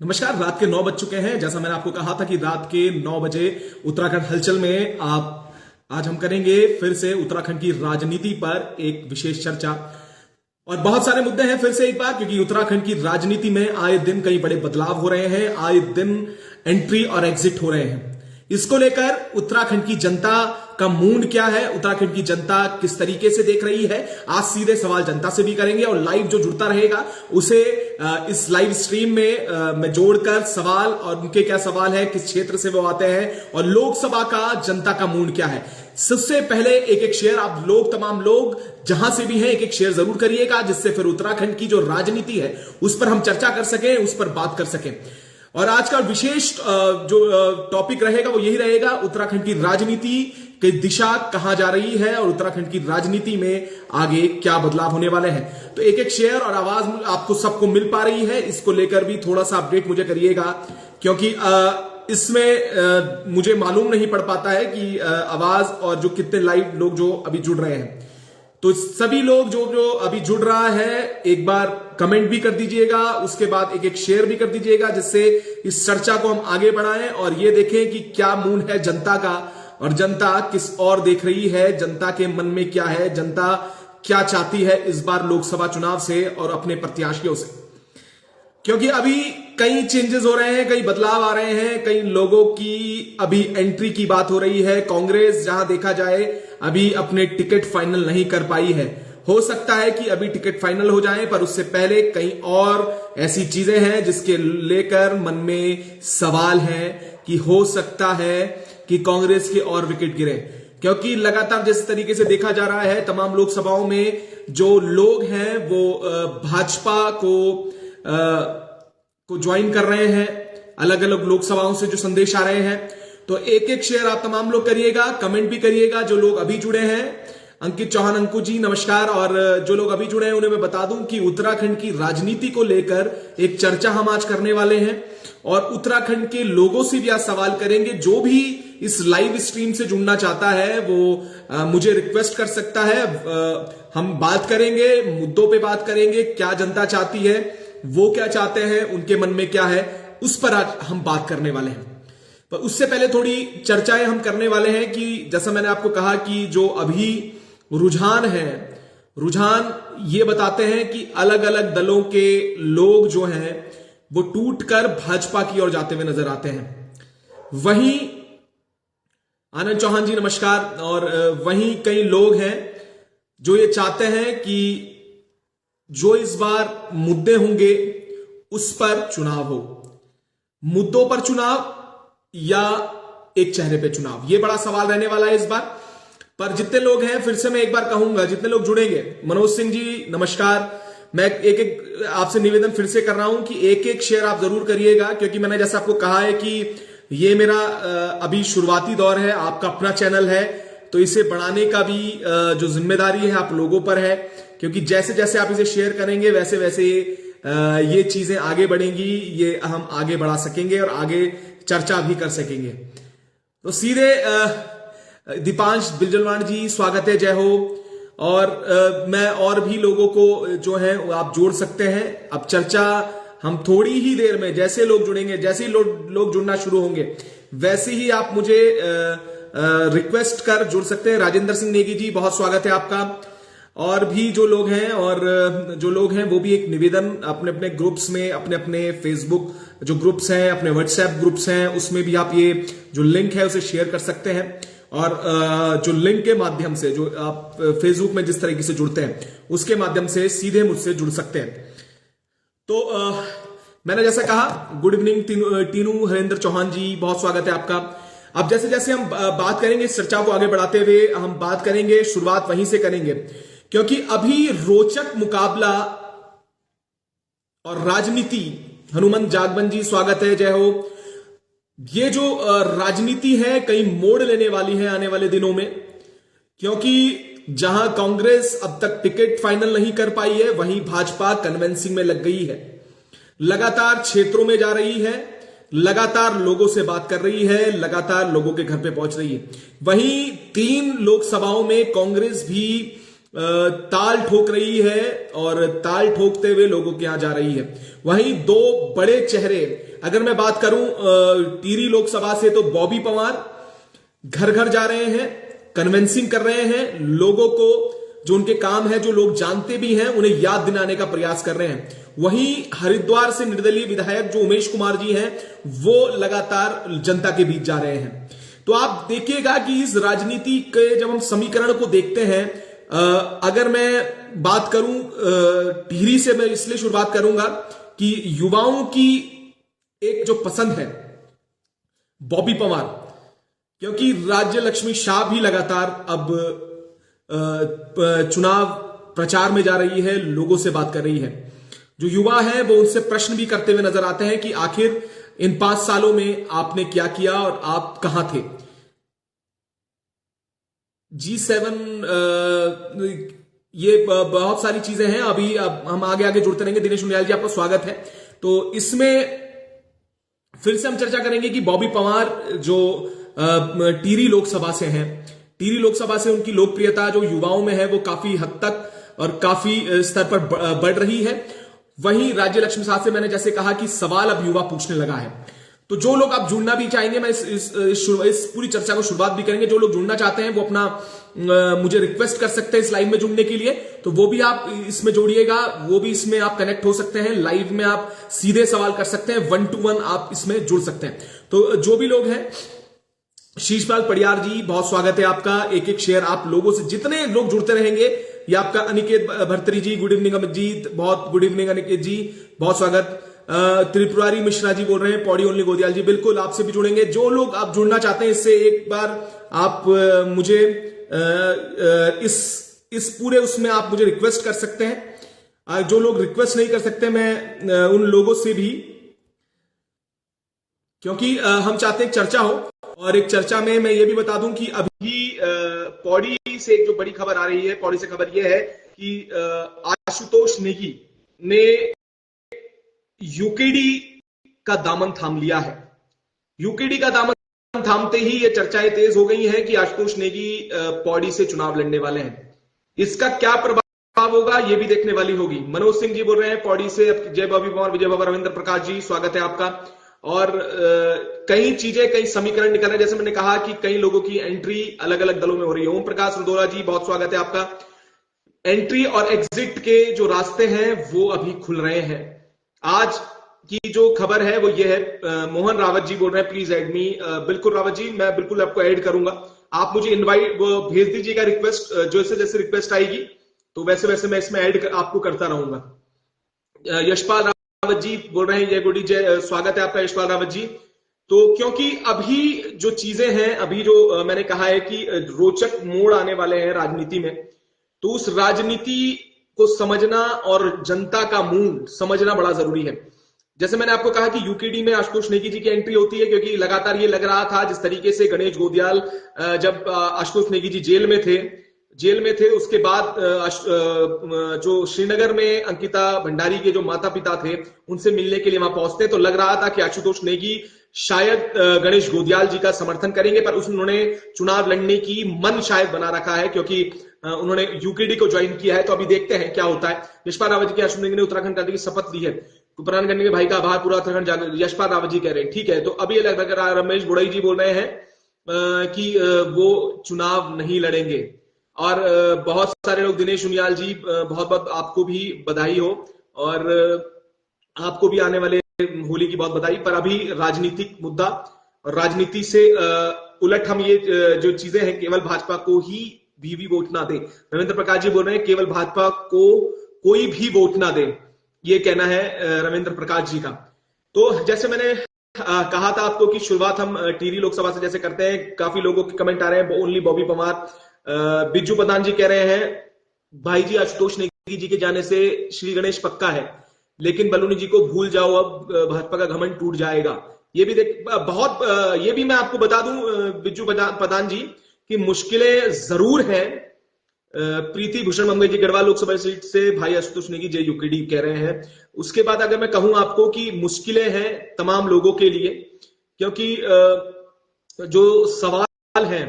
नमस्कार। रात के 9 बज चुके हैं। जैसा मैंने आपको कहा था कि रात के 9 बजे उत्तराखंड हलचल में आज हम करेंगे फिर से उत्तराखंड की राजनीति पर एक विशेष चर्चा। और बहुत सारे मुद्दे हैं फिर से एक बार, क्योंकि उत्तराखंड की राजनीति में आए दिन कई बड़े बदलाव हो रहे हैं, आए दिन एंट्री और एग्जिट हो रहे हैं। इसको लेकर उत्तराखंड की जनता का मूड क्या है, उत्तराखंड की जनता किस तरीके से देख रही है, आज सीधे सवाल जनता से भी करेंगे। और लाइव जो जुड़ता रहेगा उसे इस लाइव स्ट्रीम में मैं जोड़कर सवाल और उनके क्या सवाल है, किस क्षेत्र से वो आते हैं और लोकसभा का जनता का मूड क्या है। सबसे पहले एक एक शेयर आप लोग, तमाम लोग जहां से भी हैं, एक एक शेयर जरूर करिएगा, जिससे फिर उत्तराखंड की जो राजनीति है उस पर हम चर्चा कर सकें, उस पर बात कर सकें। और आज का विशेष जो टॉपिक रहेगा वो यही रहेगा, उत्तराखंड की राजनीति की दिशा कहां जा रही है और उत्तराखंड की राजनीति में आगे क्या बदलाव होने वाले हैं। तो एक एक शेयर और आवाज आपको सबको मिल पा रही है, इसको लेकर भी थोड़ा सा अपडेट मुझे करिएगा, क्योंकि इसमें मुझे मालूम नहीं पड़ पाता है कि आवाज और जो कितने लाइव लोग जो अभी जुड़ रहे हैं। तो सभी लोग जो अभी जुड़ रहा है, एक बार कमेंट भी कर दीजिएगा, उसके बाद एक एक शेयर भी कर दीजिएगा, जिससे इस चर्चा को हम आगे बढ़ाएं और ये देखें कि क्या मूड है जनता का और जनता किस ओर देख रही है, जनता के मन में क्या है, जनता क्या चाहती है इस बार लोकसभा चुनाव से और अपने प्रत्याशियों से। क्योंकि अभी कई चेंजेस हो रहे हैं, कई बदलाव आ रहे हैं, कई लोगों की अभी एंट्री की बात हो रही है। कांग्रेस जहां देखा जाए अभी अपने टिकट फाइनल नहीं कर पाई है। हो सकता है कि अभी टिकट फाइनल हो जाए, पर उससे पहले कई और ऐसी चीजें हैं जिसके लेकर मन में सवाल है कि हो सकता है कि कांग्रेस के और विकेट गिरे। क्योंकि लगातार जिस तरीके से देखा जा रहा है, तमाम लोकसभाओं में जो लोग हैं वो भाजपा को ज्वाइन कर रहे हैं, अलग अलग लोकसभाओं से जो संदेश आ रहे हैं। तो एक एक शेयर आप तमाम लोग करिएगा, कमेंट भी करिएगा। जो लोग अभी जुड़े हैं, अंकित चौहान अंकु जी नमस्कार। और जो लोग अभी जुड़े हैं उन्हें मैं बता दूं कि उत्तराखंड की राजनीति को लेकर एक चर्चा हम आज करने वाले हैं और उत्तराखंड के लोगों से भी आज सवाल करेंगे। जो भी इस लाइव स्ट्रीम से जुड़ना चाहता है वो मुझे रिक्वेस्ट कर सकता है। हम बात करेंगे, मुद्दों पे बात करेंगे, क्या जनता चाहती है, वो क्या चाहते हैं, उनके मन में क्या है, उस पर आज हम बात करने वाले हैं। पर उससे पहले थोड़ी चर्चाएं हम करने वाले हैं कि जैसा मैंने आपको कहा कि जो अभी रुझान है, रुझान ये बताते हैं कि अलग अलग दलों के लोग जो हैं वो टूटकर भाजपा की ओर जाते हुए नजर आते हैं। वहीं आनंद चौहान जी नमस्कार। और वहीं कई लोग हैं जो ये चाहते हैं कि जो इस बार मुद्दे होंगे उस पर चुनाव हो। मुद्दों पर चुनाव या एक चेहरे पे चुनाव, यह बड़ा सवाल रहने वाला है इस बार। पर जितने लोग हैं, फिर से मैं एक बार कहूंगा, जितने लोग जुड़ेंगे, मनोज सिंह जी नमस्कार। मैं एक एक आपसे निवेदन फिर से कर रहा हूं कि एक एक शेयर आप जरूर करिएगा, क्योंकि मैंने जैसा आपको कहा है कि ये मेरा अभी शुरुआती दौर है, आपका अपना चैनल है, तो इसे बढ़ाने का भी जो जिम्मेदारी है आप लोगों पर है। क्योंकि जैसे जैसे आप इसे शेयर करेंगे वैसे वैसे ये चीजें आगे बढ़ेंगी, ये हम आगे बढ़ा सकेंगे और आगे चर्चा भी कर सकेंगे। तो सीधे दीपांश बिलजलवाण जी स्वागत है, जय हो। और मैं और भी लोगों को जो है आप जोड़ सकते हैं। अब चर्चा हम थोड़ी ही देर में, जैसे लोग जुड़ेंगे, जैसे ही लोग जुड़ना शुरू होंगे, वैसे ही आप मुझे रिक्वेस्ट कर जुड़ सकते हैं। राजेंद्र सिंह नेगी जी बहुत स्वागत है आपका। और भी जो लोग हैं वो भी एक निवेदन, अपने अपने ग्रुप्स में, अपने अपने फेसबुक जो ग्रुप्स हैं, अपने व्हाट्सएप ग्रुप्स हैं, उसमें भी आप ये जो लिंक है उसे शेयर कर सकते हैं। और जो लिंक के माध्यम से जो आप फेसबुक में जिस तरीके से जुड़ते हैं उसके माध्यम से सीधे मुझसे जुड़ सकते हैं। तो मैंने जैसा कहा, गुड इवनिंग टीनू हरेंद्र चौहान जी बहुत स्वागत है आपका। अब जैसे जैसे हम बात करेंगे, इस चर्चा को आगे बढ़ाते हुए हम बात करेंगे, शुरुआत वहीं से करेंगे, क्योंकि अभी रोचक मुकाबला और राजनीति। हनुमंत जागवन जी स्वागत है, जय हो। ये जो राजनीति है कई मोड़ लेने वाली है आने वाले दिनों में, क्योंकि जहां कांग्रेस अब तक टिकट फाइनल नहीं कर पाई है, वहीं भाजपा कन्वेंसिंग में लग गई है। लगातार क्षेत्रों में जा रही है, लगातार लोगों से बात कर रही है, लगातार लोगों के घर पे पहुंच रही है। वहीं 3 लोकसभाओं में कांग्रेस भी ताल ठोक रही है और ताल ठोकते हुए लोगों के यहां जा रही है। वहीं दो बड़े चेहरे, अगर मैं बात करूं टिहरी लोकसभा से, तो बॉबी पवार घर घर जा रहे हैं, कन्विंसिंग कर रहे हैं लोगों को, जो उनके काम है, जो लोग जानते भी हैं, उन्हें याद दिलाने का प्रयास कर रहे हैं। वहीं हरिद्वार से निर्दलीय विधायक जो उमेश कुमार जी हैं, वो लगातार जनता के बीच जा रहे हैं। तो आप देखिएगा कि इस राजनीति के जब हम समीकरण को देखते हैं, अगर मैं बात करूं टिहरी से, मैं इसलिए शुरुआत करूंगा कि युवाओं की एक जो पसंद है बॉबी पवार, क्योंकि राज्य लक्ष्मी शाह भी लगातार अब चुनाव प्रचार में जा रही है, लोगों से बात कर रही है। जो युवा है वो उनसे प्रश्न भी करते हुए नजर आते हैं कि आखिर इन 5 सालों में आपने क्या किया और आप कहां थे। G7 ये बहुत सारी चीजें हैं, अभी अब हम आगे आगे जुड़ते रहेंगे। दिनेश उनियाल जी, आपका स्वागत है। तो इसमें फिर से हम चर्चा करेंगे कि बॉबी पवार जो टिहरी लोकसभा से हैं, टिहरी लोकसभा से उनकी लोकप्रियता जो युवाओं में है वो काफी हद तक और काफी स्तर पर बढ़ रही है। वहीं राज्य लक्ष्मी साहब से मैंने जैसे कहा कि सवाल अब युवा पूछने लगा है। तो जो लोग आप जुड़ना भी चाहेंगे, मैं इस पूरी चर्चा को शुरुआत भी करेंगे। जो लोग जुड़ना चाहते हैं वो अपना मुझे रिक्वेस्ट कर सकते हैं इस लाइव में जुड़ने के लिए, तो वो भी आप इसमें जोड़िएगा, वो भी इसमें आप कनेक्ट हो सकते हैं। लाइव में आप सीधे सवाल कर सकते हैं, 1 to 1 आप इसमें जुड़ सकते हैं। तो जो भी लोग हैं, शीशपाल पड़ियार जी, बहुत स्वागत है आपका। एक एक शेयर आप लोगों से, जितने लोग जुड़ते रहेंगे, ये आपका अनिकेत भर्तरी जी, गुड इवनिंग अमितजीत, बहुत गुड इवनिंग अनिकेत जी, बहुत स्वागत। त्रिपुरारी मिश्रा जी बोल रहे हैं, पौड़ी ओनली गोदियाल जी, बिल्कुल आपसे भी जुड़ेंगे। जो लोग आप जुड़ना चाहते हैं, इससे एक बार आप मुझे इस पूरे उसमें आप मुझे रिक्वेस्ट कर सकते हैं। जो लोग रिक्वेस्ट नहीं कर सकते, मैं उन लोगों से भी, क्योंकि हम चाहते हैं चर्चा हो, और एक चर्चा में मैं ये भी बता दूं कि अभी पौड़ी से एक जो बड़ी खबर आ रही है, पौड़ी से खबर यह है कि आशुतोष नेगी ने यूकेडी का दामन थाम लिया है। यूकेडी का दामन थामते ही ये चर्चाएं तेज हो गई हैं कि आशुतोष नेगी पौड़ी से चुनाव लड़ने वाले हैं। इसका क्या प्रभाव होगा, ये भी देखने वाली होगी। मनोज सिंह जी बोल रहे हैं पौड़ी से, जय बॉबी पवार, विजय बाबा, रविंद्र प्रकाश जी, स्वागत है आपका। और कई चीजें, कई समीकरण निकल रहे हैं। जैसे मैंने कहा कि कई लोगों की एंट्री अलग अलग दलों में हो रही है। ओम प्रकाश रुदोला जी, बहुत स्वागत है आपका। एंट्री और एग्जिट के जो रास्ते हैं वो अभी खुल रहे हैं। आज की जो खबर है वो ये है, मोहन रावत जी बोल रहे हैं, प्लीज ऐड मी। बिल्कुल रावत जी, मैं बिल्कुल आपको ऐड करूंगा। आप मुझे इनवाइट वो भेज दीजिएगा, रिक्वेस्ट जैसे जैसे रिक्वेस्ट आएगी तो वैसे वैसे मैं इसमें ऐड आपको करता रहूंगा। यशपाल रावत जी बोल रहे हैं, जय गुडी, जय, स्वागत है आपका यशपाल रावत जी। तो क्योंकि अभी जो चीजें हैं, अभी जो मैंने कहा है कि रोचक मोड़ आने वाले हैं राजनीति में, तो उस राजनीति को समझना और जनता का मूड समझना बड़ा जरूरी है। जैसे मैंने आपको कहा कि यूकेडी में आशुतोष नेगी जी की एंट्री होती है, क्योंकि लगातार ये लग रहा था, जिस तरीके से गणेश गोदियाल जब आशुतोष नेगी जी जेल में थे, उसके बाद जो श्रीनगर में अंकिता भंडारी के जो माता पिता थे, उनसे मिलने के लिए वहां पहुंचते, तो लग रहा था कि आशुतोष नेगी शायद गणेश गोदियाल जी का समर्थन करेंगे, पर उन्होंने चुनाव लड़ने की मन शायद बना रखा है, क्योंकि उन्होंने यूकेडी को ज्वाइन किया है। तो अभी देखते हैं क्या होता है। यशपाल रावत जी की आशुतोष नेगी ने उत्तराखंड करने की शपथ ली है, प्रदान करने के भाई का आभार, पूरा उत्तराखंड जागरूक, यशपाल रावत जी कह रहे हैं। ठीक है, तो अभी लग रहा है रमेश बुड़ई जी बोल रहे हैं कि वो चुनाव नहीं लड़ेंगे। और बहुत सारे लोग, दिनेश उनियाल जी, बहुत बहुत आपको भी बधाई हो, और आपको भी आने वाले होली की बहुत बधाई। पर अभी राजनीतिक मुद्दा और राजनीति से उलट हम ये जो चीजें हैं, केवल भाजपा को ही भी वोट ना दे। रविंद्र प्रकाश जी बोल रहे हैं केवल भाजपा को कोई भी वोट ना दे, ये कहना है रविंद्र प्रकाश जी का। तो जैसे मैंने कहा था आपको कि शुरुआत हम टिहरी लोकसभा से जैसे करते हैं, काफी लोगों के कमेंट आ रहे हैं, ओनली बॉबी पवार। बिज्जू प्रधान जी कह रहे हैं, भाई जी आशुतोष नेगी जी के जाने से श्री गणेश पक्का है, लेकिन बलूनी जी को भूल जाओ, अब भाजपा का घमंड टूट जाएगा। ये भी देख बहुत ये भी मैं आपको बता दूं बिज्जू प्रधान जी कि मुश्किलें जरूर हैं। प्रीति भूषण ममगे जी गढ़वाल लोकसभा सीट से भाई आशुतोष नेगी जय यूकेडी कह रहे हैं। उसके बाद अगर मैं कहूं आपको कि मुश्किलें हैं तमाम लोगों के लिए, क्योंकि जो सवाल है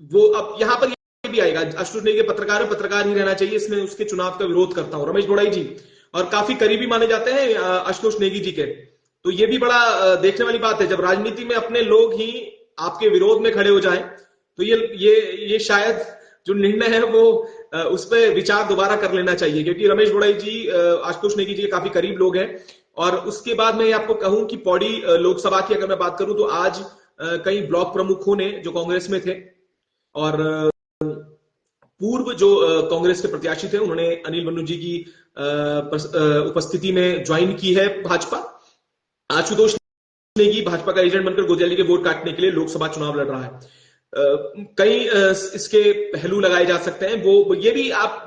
वो अब यहां पर ये भी आएगा, आशुतोष नेगी पत्रकार ही रहना चाहिए, इसमें उसके चुनाव का विरोध करता हूं, रमेश भोड़ाई जी, और काफी करीबी माने जाते हैं आशुतोष नेगी जी के। तो ये भी बड़ा देखने वाली बात है, जब राजनीति में अपने लोग ही आपके विरोध में खड़े हो जाएं, तो ये शायद जो निर्णय है वो उस पर विचार दोबारा कर लेना चाहिए, क्योंकि रमेश भोड़ाई जी आशुतोष नेगी जी के काफी करीब लोग हैं। और उसके बाद मैं आपको कहूं कि पौड़ी लोकसभा की अगर मैं बात करूं, तो आज कई ब्लॉक प्रमुखों ने जो कांग्रेस में थे और पूर्व जो कांग्रेस के प्रत्याशी थे, उन्होंने अनिल बन्नू जी की उपस्थिति में ज्वाइन की है भाजपा। आशुतोष नेगी भाजपा का एजेंट बनकर गोजिया के वोट काटने के लिए लोकसभा चुनाव लड़ रहा है। कई इसके पहलू लगाए जा सकते हैं, वो ये भी आप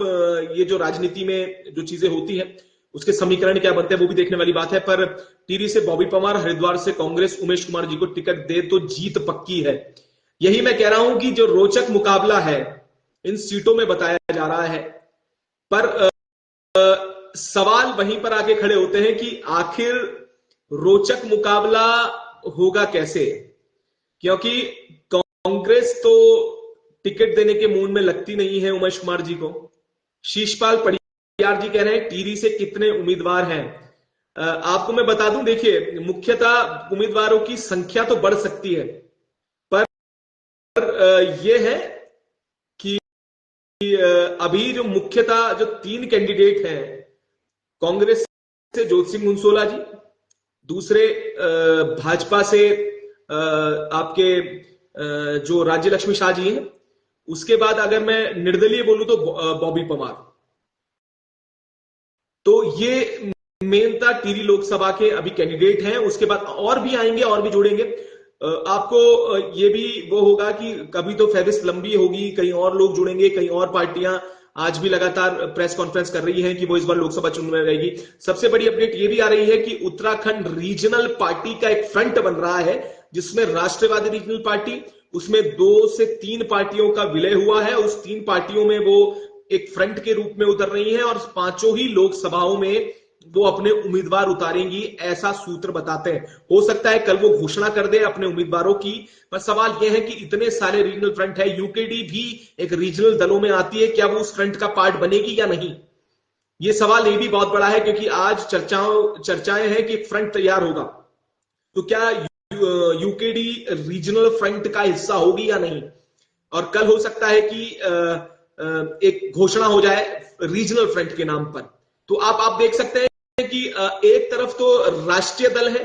ये जो राजनीति में जो चीजें होती हैं उसके समीकरण क्या बनते हैं वो भी देखने वाली बात है। पर टिहरी से बॉबी परमार, हरिद्वार से कांग्रेस उमेश कुमार जी को टिकट दे तो जीत पक्की है। यही मैं कह रहा हूं कि जो रोचक मुकाबला है इन सीटों में बताया जा रहा है, पर सवाल वहीं पर आके खड़े होते हैं कि आखिर रोचक मुकाबला होगा कैसे, क्योंकि कांग्रेस तो टिकट देने के मूड में लगती नहीं है उमेश कुमार जी को। शीशपाल पड़ियार जी कह रहे हैं टिहरी से कितने उम्मीदवार हैं। आपको मैं बता दूं, देखिए मुख्यतः उम्मीदवारों की संख्या तो बढ़ सकती है, पर यह है कि अभी जो मुख्यतः जो 3 कैंडिडेट हैं, कांग्रेस से ज्योति सिंह मुंसोला जी, दूसरे भाजपा से आपके जो राज्य लक्ष्मी शाह जी हैं, उसके बाद अगर मैं निर्दलीय बोलूं तो बॉबी परमार। तो ये मेनता टिहरी लोकसभा के अभी कैंडिडेट हैं, उसके बाद और भी आएंगे और भी जुड़ेंगे। आपको ये भी वो होगा कि कभी तो फहरिस्त लंबी होगी, कहीं और लोग जुड़ेंगे, कहीं और पार्टियां आज भी लगातार प्रेस कॉन्फ्रेंस कर रही हैं कि वो इस बार लोकसभा चुनाव में रहेगी। सबसे बड़ी अपडेट ये भी आ रही है कि उत्तराखंड रीजनल पार्टी का एक फ्रंट बन रहा है, जिसमें राष्ट्रवादी रीजनल पार्टी, उसमें 2 से 3 पार्टियों का विलय हुआ है। उस 3 पार्टियों में वो एक फ्रंट के रूप में उतर रही हैं और 5 ही लोकसभाओं में वो अपने उम्मीदवार उतारेंगी, ऐसा सूत्र बताते हैं। हो सकता है कल वो घोषणा कर दे अपने उम्मीदवारों की, पर सवाल यह है कि इतने सारे रीजनल फ्रंट है, यूकेडी भी एक रीजनल दलों में आती है, क्या वो उस फ्रंट का पार्ट बनेगी या नहीं, ये सवाल ये भी बहुत बड़ा है। क्योंकि आज चर्चाएं हैं कि फ्रंट तैयार होगा, तो क्या यूकेडी रीजनल फ्रंट का हिस्सा होगी या नहीं। और कल हो सकता है कि एक घोषणा हो जाए रीजनल फ्रंट के नाम पर। तो आप देख सकते हैं कि एक तरफ तो राष्ट्रीय दल है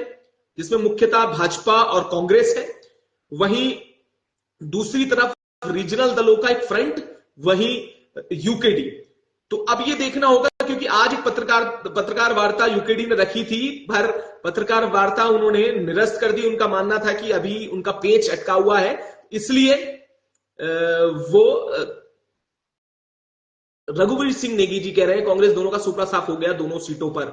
जिसमें मुख्यतः भाजपा और कांग्रेस है, वहीं दूसरी तरफ रीजनल दलों का एक फ्रंट, वहीं यूकेडी। तो अब ये देखना होगा, क्योंकि आज एक पत्रकार वार्ता यूकेडी ने रखी थी, पर पत्रकार वार्ता उन्होंने निरस्त कर दी। उनका मानना था कि अभी उनका पेच अटका हुआ है, इसलिए वो रघुवीर सिंह नेगी जी कह रहे हैं कांग्रेस दोनों का सुपड़ा साफ हो गया दोनों सीटों पर।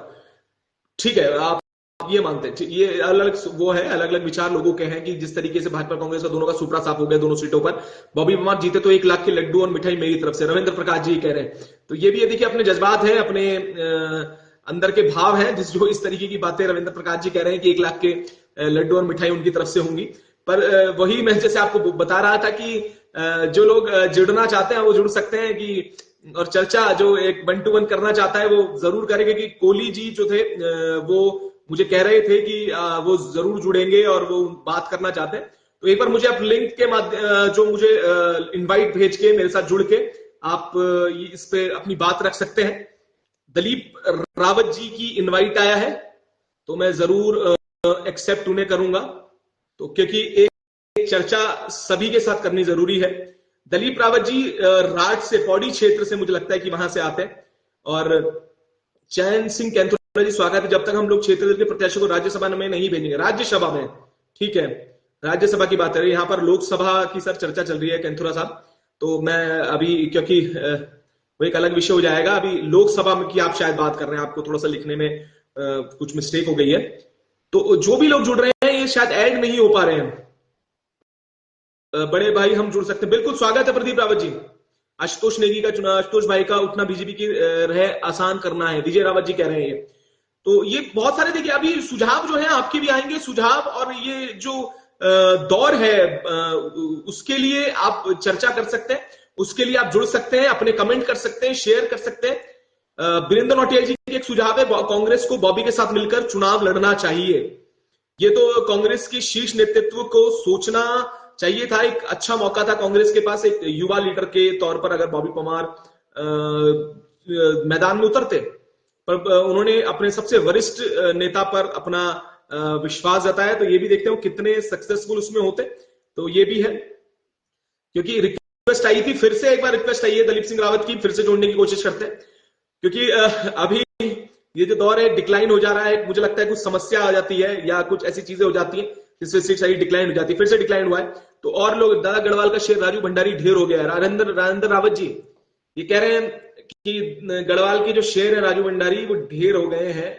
ठीक है, आप ये मानते हैं, ये अलग अलग वो है, अलग अलग विचार लोगों के हैं कि जिस तरीके से भाजपा कांग्रेस का दोनों का सुपड़ा साफ हो गया दोनों सीटों पर। बॉबी परमार जीते तो 1 लाख के लड्डू और मिठाई मेरी तरफ से, रविंद्र प्रकाश जी कह रहे हैं। तो ये भी है, देखिए अपने जज्बात हैं, अपने अंदर के भाव हैं, जो इस तरीके की बातें रविंद्र प्रकाश जी कह रहे हैं कि 1 लाख के लड्डू और मिठाई उनकी तरफ से होंगी। पर वही मैं जैसे आपको बता रहा था कि जो लोग जुड़ना चाहते हैं वो जुड़ सकते हैं, कि और चर्चा जो एक 1 to 1 करना चाहता है वो जरूर करेगा। कि कोहली जी जो थे वो मुझे कह रहे थे कि वो जरूर जुड़ेंगे और वो बात करना चाहते हैं। तो एक बार मुझे आप लिंक के माध्यम जो मुझे इनवाइट भेज के मेरे साथ जुड़ के आप इस पे अपनी बात रख सकते हैं। दलीप रावत जी की इनवाइट आया है, तो मैं जरूर एक्सेप्ट उन्हें करूंगा, तो क्योंकि एक चर्चा सभी के साथ करनी जरूरी है। दलीप रावत जी राज से, पौड़ी क्षेत्र से मुझे लगता है कि वहां से आते हैं। और चैन सिंह कैंथुरा जी स्वागत है। जब तक हम लोग क्षेत्र के प्रत्याशियों को राज्यसभा में नहीं भेजेंगे, राज्यसभा में, ठीक है, राज्यसभा की बात है, यहाँ पर लोकसभा की सर चर्चा चल रही है कैंथुरा साहब। तो मैं अभी, क्योंकि वो एक अलग विषय हो जाएगा, अभी लोकसभा में की आप शायद बात कर रहे हैं, आपको थोड़ा सा लिखने में कुछ मिस्टेक हो गई है। तो जो भी लोग जुड़ रहे हैं ये शायद ऐड नहीं हो पा रहे हैं। बड़े भाई हम जुड़ सकते हैं, बिल्कुल स्वागत है प्रदीप रावत जी। आशुतोष नेगी का चुनाव, आशुतोष भाई का उठना बीजेपी की रहे आसान करना है, विजय रावत जी कह रहे हैं ये। तो ये बहुत सारे, देखिए अभी सुझाव जो है आपके भी आएंगे सुझाव, और ये जो दौर है उसके लिए आप चर्चा कर सकते हैं, उसके लिए आप जुड़ सकते हैं, अपने कमेंट कर सकते हैं, शेयर कर सकते हैं। वीरेंद्र नौटियाल जी की एक सुझाव है, कांग्रेस को बॉबी के साथ मिलकर चुनाव लड़ना चाहिए। ये तो कांग्रेस की शीर्ष नेतृत्व को सोचना चाहिए था। एक अच्छा मौका था कांग्रेस के पास एक युवा लीडर के तौर पर, अगर बॉबी परमार मैदान में उतरते, पर उन्होंने अपने सबसे वरिष्ठ नेता पर अपना विश्वास जताया, तो ये भी देखते हो कितने सक्सेसफुल उसमें होते। तो ये भी है, क्योंकि रिक्वेस्ट आई थी, फिर से एक बार रिक्वेस्ट आई है दलीप सिंह रावत की, फिर से जोड़ने की कोशिश करते हैं, क्योंकि अभी ये जो दौर है डिक्लाइन हो जा रहा है। मुझे लगता है कुछ समस्या आ जाती है या कुछ ऐसी चीजें हो जाती हैं जिससे सीट साइड डिक्लाइन हो जाती है, फिर से डिक्लाइन हुआ है। तो और लोग, दादा गढ़वाल का शेर राजू भंडारी ढेर हो गया है। राजेंद्र रावत जी ये कह रहे हैं कि गढ़वाल के जो शेर है राजू भंडारी वो ढेर हो गए हैं।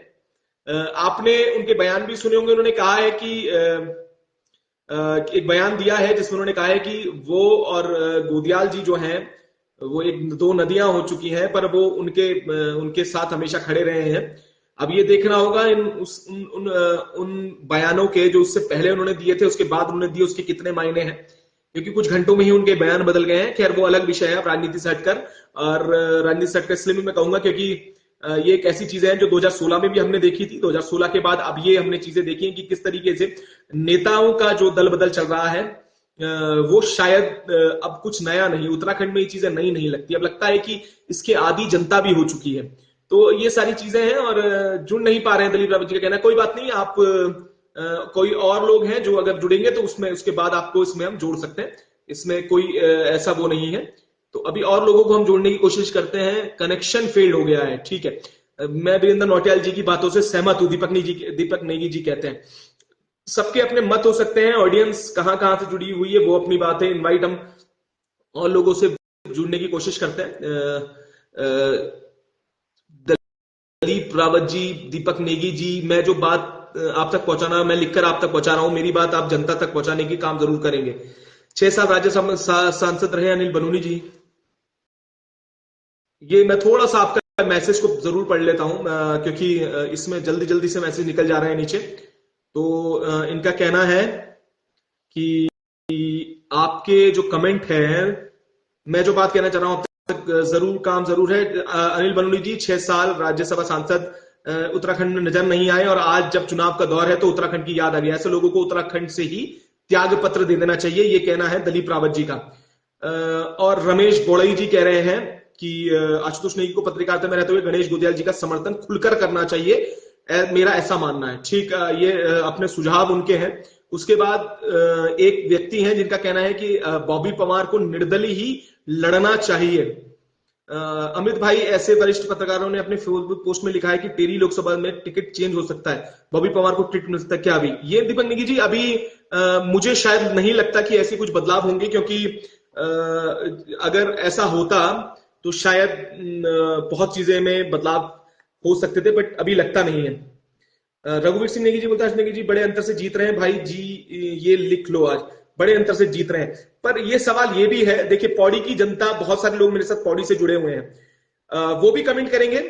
आपने उनके बयान भी सुने होंगे, उन्होंने कहा है कि एक बयान दिया है जिसमें उन्होंने कहा है कि वो और गोदियाल जी जो हैं वो एक दो नदियां हो चुकी हैं, पर वो उनके साथ हमेशा खड़े रहे हैं। अब ये देखना होगा उन बयानों के जो उससे पहले उन्होंने दिए थे, उसके बाद उन्होंने दिए, उसके कितने मायने हैं, क्योंकि कुछ घंटों में ही उनके बयान बदल गए हैं। खैर वो अलग विषय है, अब राजनीति से हटकर, और राजनीति से हटकर इसलिए भी मैं कहूंगा क्योंकि ये एक ऐसी चीजें हैं जो 2016 में भी हमने देखी थी। 2016 के बाद अब ये हमने चीजें देखी हैं कि किस तरीके से नेताओं का जो दल बदल चल रहा है, वो शायद अब कुछ नया नहीं, उत्तराखंड में ये चीजें नई नहीं लगती। अब लगता है कि इसके आदी जनता भी हो चुकी है। तो ये सारी चीजें हैं और जुड़ नहीं पा रहे हैं। दलीप रावत जी का कहना है कोई बात नहीं, आप कोई और लोग हैं जो अगर जुड़ेंगे तो उसमें उसके बाद आपको इसमें हम जोड़ सकते हैं, इसमें कोई ऐसा वो नहीं है। तो अभी और लोगों को हम जोड़ने की कोशिश करते हैं। कनेक्शन फेल्ड हो गया है, ठीक है। मैं वीरेंद्र नौटियाल जी की बातों से सहमत हूं। दीपक नेगी जी कहते हैं सबके अपने मत हो सकते हैं, ऑडियंस कहां कहां से जुड़ी हुई है वो अपनी बात है। इनवाइट हम और लोगों से जुड़ने की कोशिश करते हैं। दलीप रावत जी, दीपक नेगी जी, मैं जो बात आप तक पहुंचाना, मैं लिखकर आप तक पहुंचा रहा हूं, मेरी बात आप जनता तक पहुंचाने की काम जरूर करेंगे। 6 साल राज्यसभा सांसद रहे अनिल बलूनी जी, ये मैं थोड़ा सा आपका मैसेज को जरूर पढ़ लेता हूं क्योंकि इसमें जल्दी जल्दी से मैसेज निकल जा रहे हैं नीचे। तो इनका कहना है कि आपके जो कमेंट है, मैं जो बात कहना चाह रहा हूं तक जरूर काम जरूर है। अनिल बलूनी जी 6 साल राज्यसभा सांसद, उत्तराखंड में नजर नहीं आए और आज जब चुनाव का दौर है तो उत्तराखंड की याद आ गई। ऐसे लोगों को उत्तराखंड से ही त्याग पत्र दे देना चाहिए, ये कहना है दलीप रावत जी का। और रमेश बोड़ई जी कह रहे हैं कि आशुतोष नेगी को पत्रकारिता में रहते हुए गणेश गोदियाल जी का समर्थन खुलकर करना चाहिए, मेरा ऐसा मानना है। ठीक, ये अपने सुझाव उनके हैं। उसके बाद एक व्यक्ति हैं जिनका कहना है कि बॉबी परमार को निर्दलीय ही लड़ना चाहिए। अमित भाई, ऐसे वरिष्ठ पत्रकारों ने अपने फेसबुक पोस्ट में लिखा है कि टेरी लोकसभा में टिकट चेंज हो सकता है, बॉबी परमार को टिकट मिल सकता है क्या अभी? ये दीपक नेगी जी अभी मुझे शायद नहीं लगता कि ऐसी कुछ बदलाव होंगे, क्योंकि अगर ऐसा होता तो शायद बहुत चीजें में बदलाव हो सकते थे, बट अभी लगता नहीं है। रघुवीर सिंह नेगी जी बोलता है नेगी जी बड़े अंतर से जीत रहे हैं भाई जी, ये लिख लो, आज बड़े अंतर से जीत रहे हैं। पर ये सवाल ये भी है, देखिए पौड़ी की जनता, बहुत सारे लोग मेरे साथ पौड़ी से जुड़े हुए हैं, वो भी कमेंट करेंगे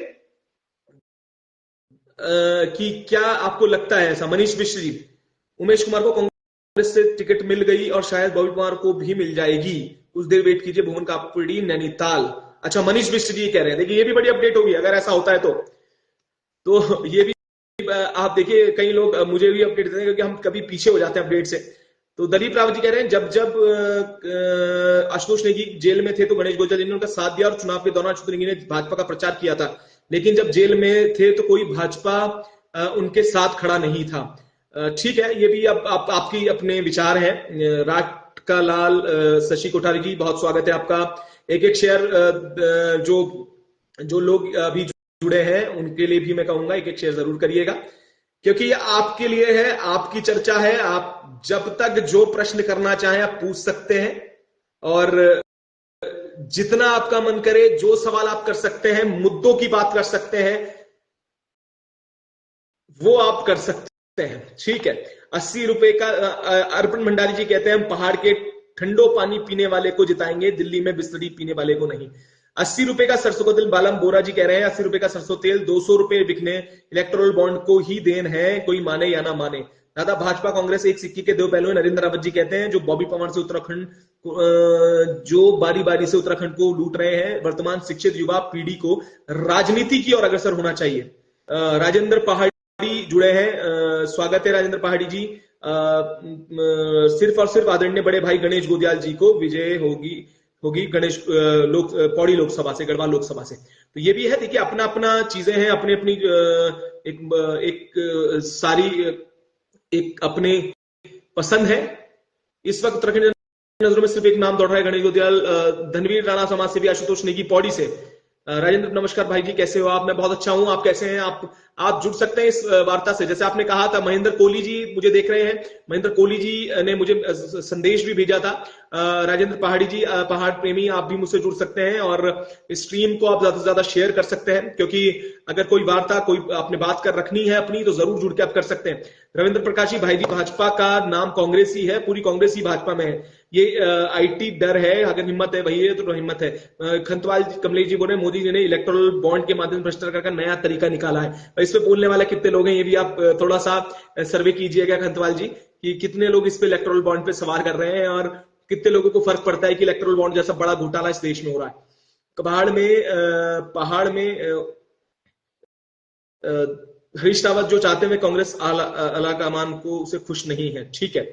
कि क्या आपको लगता है ऐसा। मनीष मिश्र जी, उमेश कुमार को कांग्रेस से टिकट मिल गई और शायद बॉबी परमार को भी मिल जाएगी, कुछ देर वेट कीजिए, भुवन कापड़ी नैनीताल। अच्छा, मनीष मिश्र जी कह रहे हैं, देखिए ये भी बड़ी अपडेट होगी अगर ऐसा होता है तो ये भी आप देखिए, कई लोग मुझे भी अपडेट देते हैं क्योंकि हम कभी पीछे हो जाते हैं अपडेट से। तो दलीप रावत जी कह रहे हैं जब आशुतोष नेगी जेल में थे तो गणेश गोदियाल जी ने उनका साथ दिया और चुनाव के दौरान आशुतोष नेगी ने भाजपा का प्रचार किया था, लेकिन जब जेल में थे तो कोई भाजपा उनके साथ खड़ा नहीं था। ठीक है, ये भी अब आपकी अपने विचार हैं। राट का लाल शशि कोठारी जी, बहुत स्वागत है आपका। एक शेयर जो लोग अभी जुड़े हैं उनके लिए भी मैं कहूंगा एक शेयर जरूर करिएगा, क्योंकि ये आपके लिए है, आपकी चर्चा है। आप जब तक जो प्रश्न करना चाहें आप पूछ सकते हैं, और जितना आपका मन करे जो सवाल आप कर सकते हैं, मुद्दों की बात कर सकते हैं, वो आप कर सकते हैं। ठीक है, 80 रुपए का अर्पण भंडारी जी कहते हैं हम पहाड़ के ठंडो पानी पीने वाले को जिताएंगे, दिल्ली में बिस्लरी पीने वाले को नहीं। 80 रुपए का सरसों का तेल, बालम बोरा जी कह रहे हैं 80 रुपए का सरसों तेल 200 रुपए बिकने इलेक्टोरल बॉन्ड को ही देन है, कोई माने या ना माने। दादा भाजपा कांग्रेस एक सिक्के के दो पहलू हैं, नरेंद्र रावत जी कहते हैं। जो बॉबी पवार से उत्तराखंड जो बारी बारी से उत्तराखंड को लूट रहे हैं, वर्तमान शिक्षित युवा पीढ़ी को राजनीति की ओर अग्रसर होना चाहिए। राजेंद्र पहाड़ी जुड़े हैं, स्वागत है राजेंद्र पहाड़ी जी। सिर्फ और सिर्फ आदरणीय बड़े भाई गणेश गोदियाल जी को विजय होगी गणेश पौड़ी लोकसभा से, गढ़वाल लोकसभा से। तो ये भी है, देखिए अपना अपना चीजें हैं, अपनी अपनी एक सारी एक अपने पसंद है। इस वक्त उत्तराखंड नजरों में सिर्फ एक नाम दौड़ रहा है, गणेश गोदियाल। धनवीर राणा समाज सेवी आशुतोष नेगी पौड़ी से। राजेंद्र नमस्कार भाई जी, कैसे हो आप? मैं बहुत अच्छा हूं, आप कैसे हैं? आप जुड़ सकते हैं इस वार्ता से। जैसे आपने कहा था, महेंद्र कोहली जी मुझे देख रहे हैं, महेंद्र कोहली जी ने मुझे संदेश भी भेजा था। राजेंद्र पहाड़ी जी, पहाड़ प्रेमी, आप भी मुझसे जुड़ सकते हैं और स्ट्रीम को आप ज्यादा से ज्यादा शेयर कर सकते हैं, क्योंकि अगर कोई वार्ता, कोई आपने बात कर रखनी है अपनी, तो जरूर जुड़ के आप कर सकते हैं। रविंद्र प्रकाश जी, भाई जी भाजपा का नाम कांग्रेस ही है, पूरी कांग्रेस ही भाजपा में है, ये आईटी डर है, अगर हिम्मत है वही है तो हिम्मत है। खंतवाल कमलेश जी बोल रहे हैं, मोदी जी ने इलेक्टोरल बॉन्ड के माध्यम से भ्रष्टाचार का नया तरीका निकाला है। इस पे बोलने वाले कितने लोग हैं, ये भी आप थोड़ा सा सर्वे कीजिएगा खंतवाल जी, कि कितने लोग इस पे इलेक्टोरल बॉन्ड पे सवाल कर रहे हैं और कितने लोगों को फर्क पड़ता है कि इलेक्टोरल बॉन्ड जैसा बड़ा घोटाला इस देश में हो रहा है। पहाड़ में हरीश रावत जो चाहते हैं कांग्रेस आलाकमान को उसे खुश नहीं है, ठीक है।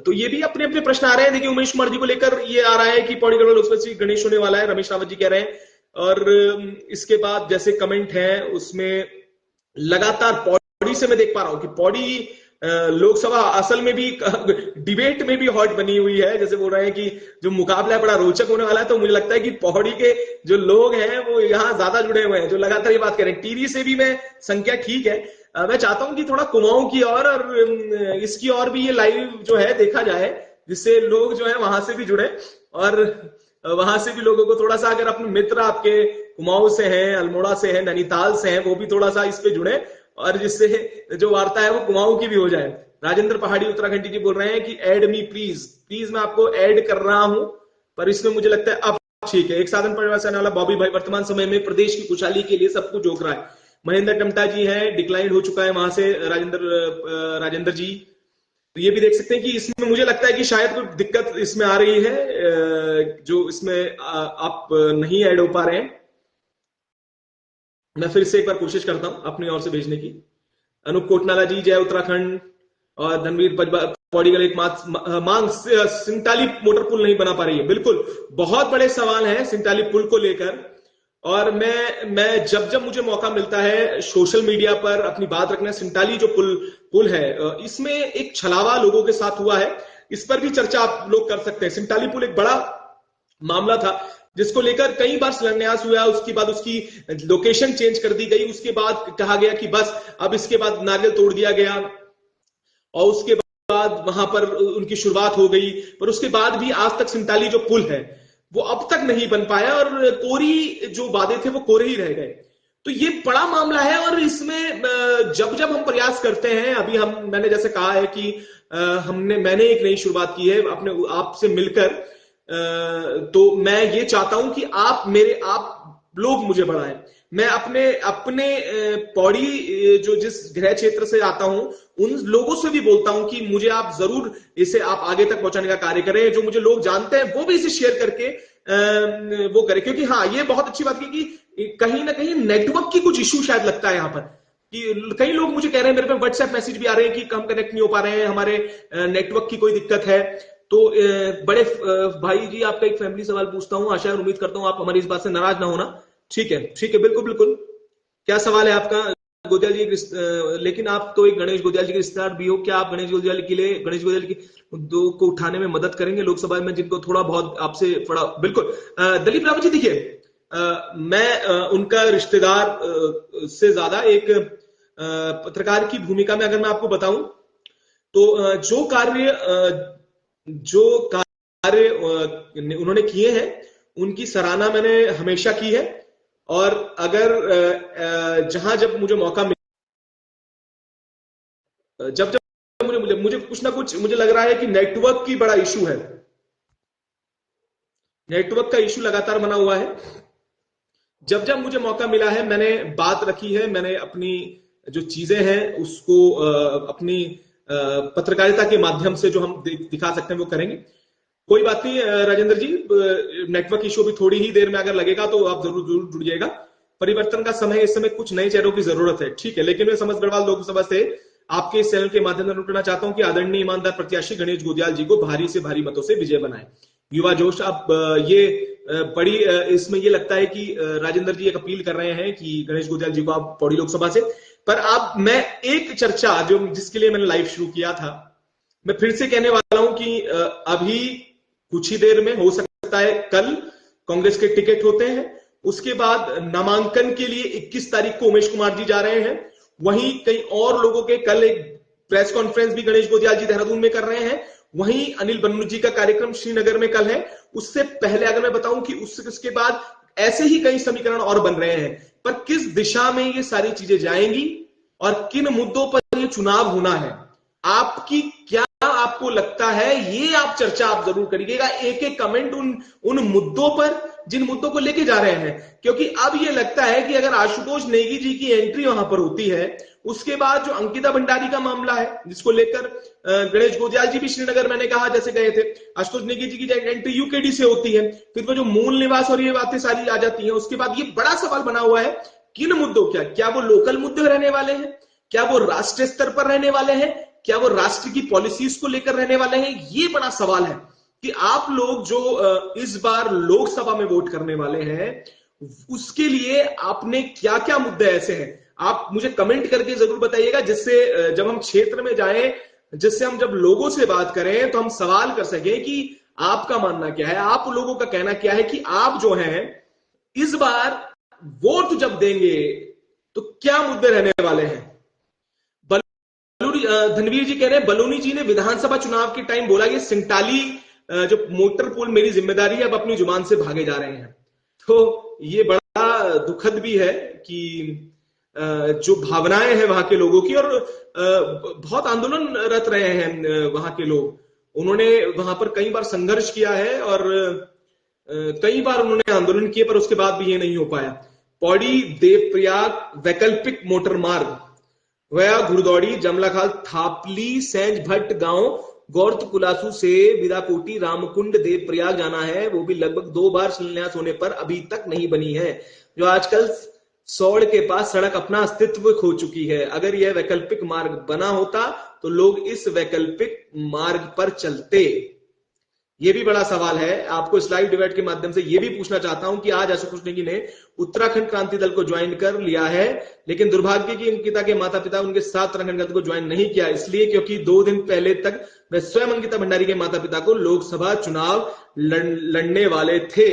तो ये भी अपने अपने प्रश्न आ रहे हैं। देखिए उमेश कुमार जी को लेकर ये आ रहा है कि पौड़ी गढ़वाल लोकसभा सीट गणेश होने वाला है, रमेश रावत जी कह रहे हैं। और इसके बाद जैसे कमेंट है उसमें लगातार पौड़ी से मैं देख पा रहा हूं कि पौड़ी लोकसभा असल में भी डिबेट में भी हॉट बनी हुई है। जैसे बोल रहे हैं कि जो मुकाबला है बड़ा रोचक होने वाला है, तो मुझे लगता है कि पौड़ी के जो लोग हैं वो यहाँ ज्यादा जुड़े हुए हैं, जो लगातार ये बात कर रहे हैं। टीवी से भी मैं संख्या ठीक है, मैं चाहता हूं कि थोड़ा कुमाऊं की और इसकी और भी ये लाइव जो है देखा जाए, जिससे लोग जो है वहां से भी जुड़े और वहां से भी लोगों को थोड़ा सा, अगर अपने मित्र आपके कुमाऊं से हैं, अल्मोड़ा से हैं, नैनीताल से हैं, वो भी थोड़ा सा इस पे जुड़े और जिससे जो वार्ता है वो कुमाऊं की भी हो जाए। राजेंद्र पहाड़ी उत्तराखंडी जी बोल रहे हैं कि एड मी प्लीज मैं आपको ऐड कर रहा हूं, पर इसमें मुझे लगता है अब ठीक है। एक साधन परिवार से आने वाला बॉबी भाई वर्तमान समय में प्रदेश की खुशहाली के लिए सब कुछ झोंक रहा है। महेंद्र टमटा जी हैं, डिक्लाइन हो चुका है वहां से राजेंद्र जी। तो ये भी देख सकते हैं कि इसमें मुझे लगता है कि शायद कोई दिक्कत इसमें आ रही है, जो इसमें आप नहीं ऐड हो पा रहे हैं। मैं फिर से एक बार कोशिश करता हूं अपनी ओर से भेजने की। अनूप कोटनाला जी, जय उत्तराखंड। और धनवीर पौड़ी एक मांग सिंगटाली मोटर पुल नहीं बना पा रही है। बिल्कुल बहुत बड़े सवाल हैं सिंगटाली पुल को लेकर, और मैं जब मुझे मौका मिलता है सोशल मीडिया पर अपनी बात रखना। सिंगटाली जो पुल है, इसमें एक छलावा लोगों के साथ हुआ है, इस पर भी चर्चा आप लोग कर सकते हैं। सिंगटाली पुल एक बड़ा मामला था जिसको लेकर कई बार शिलान्यास हुआ, उसके बाद उसकी लोकेशन चेंज कर दी गई, उसके बाद कहा गया कि बस अब इसके बाद नारियल तोड़ दिया गया और उसके बाद वहां पर उनकी शुरुआत हो गई, पर उसके बाद भी आज तक सिंगटाली जो पुल है वो अब तक नहीं बन पाया और कोरी जो वादे थे वो कोरे ही रह गए। तो ये बड़ा मामला है और इसमें जब हम प्रयास करते हैं, अभी मैंने जैसे कहा है कि मैंने एक नई शुरुआत की है अपने आपसे मिलकर, तो मैं ये चाहता हूं कि आप लोग मुझे बढ़ाएं। मैं अपने पौड़ी जो जिस गृह क्षेत्र से आता हूं उन लोगों से भी बोलता हूं कि मुझे आप जरूर इसे आप आगे तक पहुंचाने का कार्य करें। जो मुझे लोग जानते हैं वो भी इसे शेयर करके वो करें, क्योंकि हाँ ये बहुत अच्छी बात है कि कहीं ना कहीं नेटवर्क की कुछ इश्यू शायद लगता है यहाँ पर, कि कई लोग मुझे कह रहे हैं, मेरे पे व्हाट्सएप मैसेज भी आ रहे हैं कि हम कनेक्ट नहीं हो पा रहे हैं, हमारे नेटवर्क की कोई दिक्कत है। तो बड़े भाई जी आपका एक फैमिली सवाल पूछता हूं, आशा और उम्मीद करता हूं आप हमारी इस बात से नाराज ना होना। ठीक है बिल्कुल। क्या सवाल है आपका गोदियाल जी? लेकिन आप तो एक गणेश गोदियाल जी के रिश्तेदार भी हो, क्या आप गणेश गोदियाल के मुद्दों को उठाने में मदद करेंगे लोकसभा में, जिनको थोड़ा बहुत आपसे थोड़ा? बिल्कुल दलीप रावत जी, देखिए मैं उनका रिश्तेदार से ज्यादा एक पत्रकार की भूमिका में अगर मैं आपको बताऊं तो जो कार्य उन्होंने किए हैं उनकी सराहना मैंने हमेशा की है। और अगर जब मुझे मौका मिले, जब मुझे कुछ ना कुछ मुझे लग रहा है कि नेटवर्क की बड़ा इशू है, नेटवर्क का इशू लगातार बना हुआ है। जब मुझे मौका मिला है मैंने बात रखी है, मैंने अपनी जो चीजें हैं उसको अपनी पत्रकारिता के माध्यम से जो हम दिखा सकते हैं वो करेंगे। कोई बात नहीं राजेंद्र जी, नेटवर्क इशू भी थोड़ी ही देर में अगर लगेगा तो आप जरूर जरूर जुड़ जाइएगा। परिवर्तन का समय, इस समय कुछ नए चेहरों की जरूरत है, ठीक है। लेकिन मैं समझ गढ़वाल लोकसभा से आपके इस चैनल के माध्यम से लौटना चाहता हूं कि आदरणीय ईमानदार प्रत्याशी गणेश गोदियाल जी को भारी से भारी मतों से विजय बनाए। युवा जोश, अब ये बड़ी इसमें ये लगता है कि राजेंद्र जी एक अपील कर रहे हैं कि गणेश गोदियाल जी को आप पौड़ी लोकसभा से, पर आप, मैं एक चर्चा जो जिसके लिए मैंने लाइव शुरू किया था, मैं फिर से कहने वाला हूं कि अभी कुछ ही देर में, हो सकता है कल, कांग्रेस के टिकट होते हैं। उसके बाद नामांकन के लिए 21 तारीख को उमेश कुमार जी जा रहे हैं। वहीं कई और लोगों के कल एक प्रेस कॉन्फ्रेंस भी गणेश गोदियाल जी देहरादून में कर रहे हैं। वहीं अनिल बन्नू जी का कार्यक्रम श्रीनगर में कल है। उससे पहले अगर मैं बताऊं कि उसके बाद ऐसे ही कई समीकरण और बन रहे हैं, पर किस दिशा में ये सारी चीजें जाएंगी और किन मुद्दों पर ये चुनाव होना है, आपकी क्या आपको लगता है, ये आप चर्चा आप जरूर करिएगा। एक एक कमेंट उन मुद्दों पर, जिन मुद्दों को लेके जा रहे हैं। क्योंकि अब ये लगता है कि अगर आशुतोष नेगी जी की एंट्री वहां पर होती है, उसके बाद जो अंकिता भंडारी का मामला है जिसको लेकर गणेश गोदियाल जी भी श्रीनगर, मैंने कहा जैसे गए थे, आशुतोष नेगी जी की एंट्री यूकेडी से होती है, फिर वो जो मूल निवास और ये बातें सारी आ जाती हैं। उसके बाद ये बड़ा सवाल बना हुआ है, किन मुद्दों, क्या वो लोकल मुद्दे रहने वाले हैं, क्या वो राष्ट्रीय स्तर पर रहने वाले हैं, क्या वो राष्ट्र की पॉलिसीज को लेकर रहने वाले हैं। ये बड़ा सवाल है कि आप लोग जो इस बार लोकसभा में वोट करने वाले हैं, उसके लिए आपने क्या क्या मुद्दे ऐसे हैं, आप मुझे कमेंट करके जरूर बताइएगा, जिससे जब हम क्षेत्र में जाएं, जिससे हम जब लोगों से बात करें तो हम सवाल कर सकें कि आपका मानना क्या है, आप लोगों का कहना क्या है, कि आप जो है इस बार वोट जब देंगे तो क्या मुद्दे रहने वाले हैं। धनवीर जी कह रहे हैं बलूनी जी ने विधानसभा चुनाव के टाइम बोला ये सिंगटाली जो मोटर पुल मेरी जिम्मेदारी है, अब अपनी जुबान से भागे जा रहे हैं। तो ये बड़ा दुखद भी है कि जो भावनाएं हैं वहां के लोगों की, और बहुत आंदोलनरत रहे हैं वहां के लोग, उन्होंने वहां पर कई बार संघर्ष किया है और कई बार उन्होंने आंदोलन किए, पर उसके बाद भी ये नहीं हो पाया। पौड़ी देवप्रयाग वैकल्पिक मोटर मार्ग वया घुड़दौड़ी जमलाखाल थापली सैंज भट्ट गांव गौरत कुलासू से विदाकोटी रामकुंड देवप्रयाग जाना है, वो भी लगभग 2 बार शिलान्यास होने पर अभी तक नहीं बनी है। जो आजकल सौड़ के पास सड़क अपना अस्तित्व खो चुकी है। अगर यह वैकल्पिक मार्ग बना होता तो लोग इस वैकल्पिक मार्ग पर चलते। ये भी बड़ा सवाल है। आपको इस लाइव डिबेट के माध्यम से ये भी पूछना चाहता हूं कि आज आशुतोष नेगी ने उत्तराखंड क्रांति दल को ज्वाइन कर लिया है, लेकिन दुर्भाग्य की अंकिता के माता पिता उनके साथ उत्तराखंड दल को ज्वाइन नहीं किया, इसलिए क्योंकि 2 दिन पहले तक वह स्वयं अंकिता भंडारी के माता पिता को लोकसभा चुनाव लड़ने वाले थे।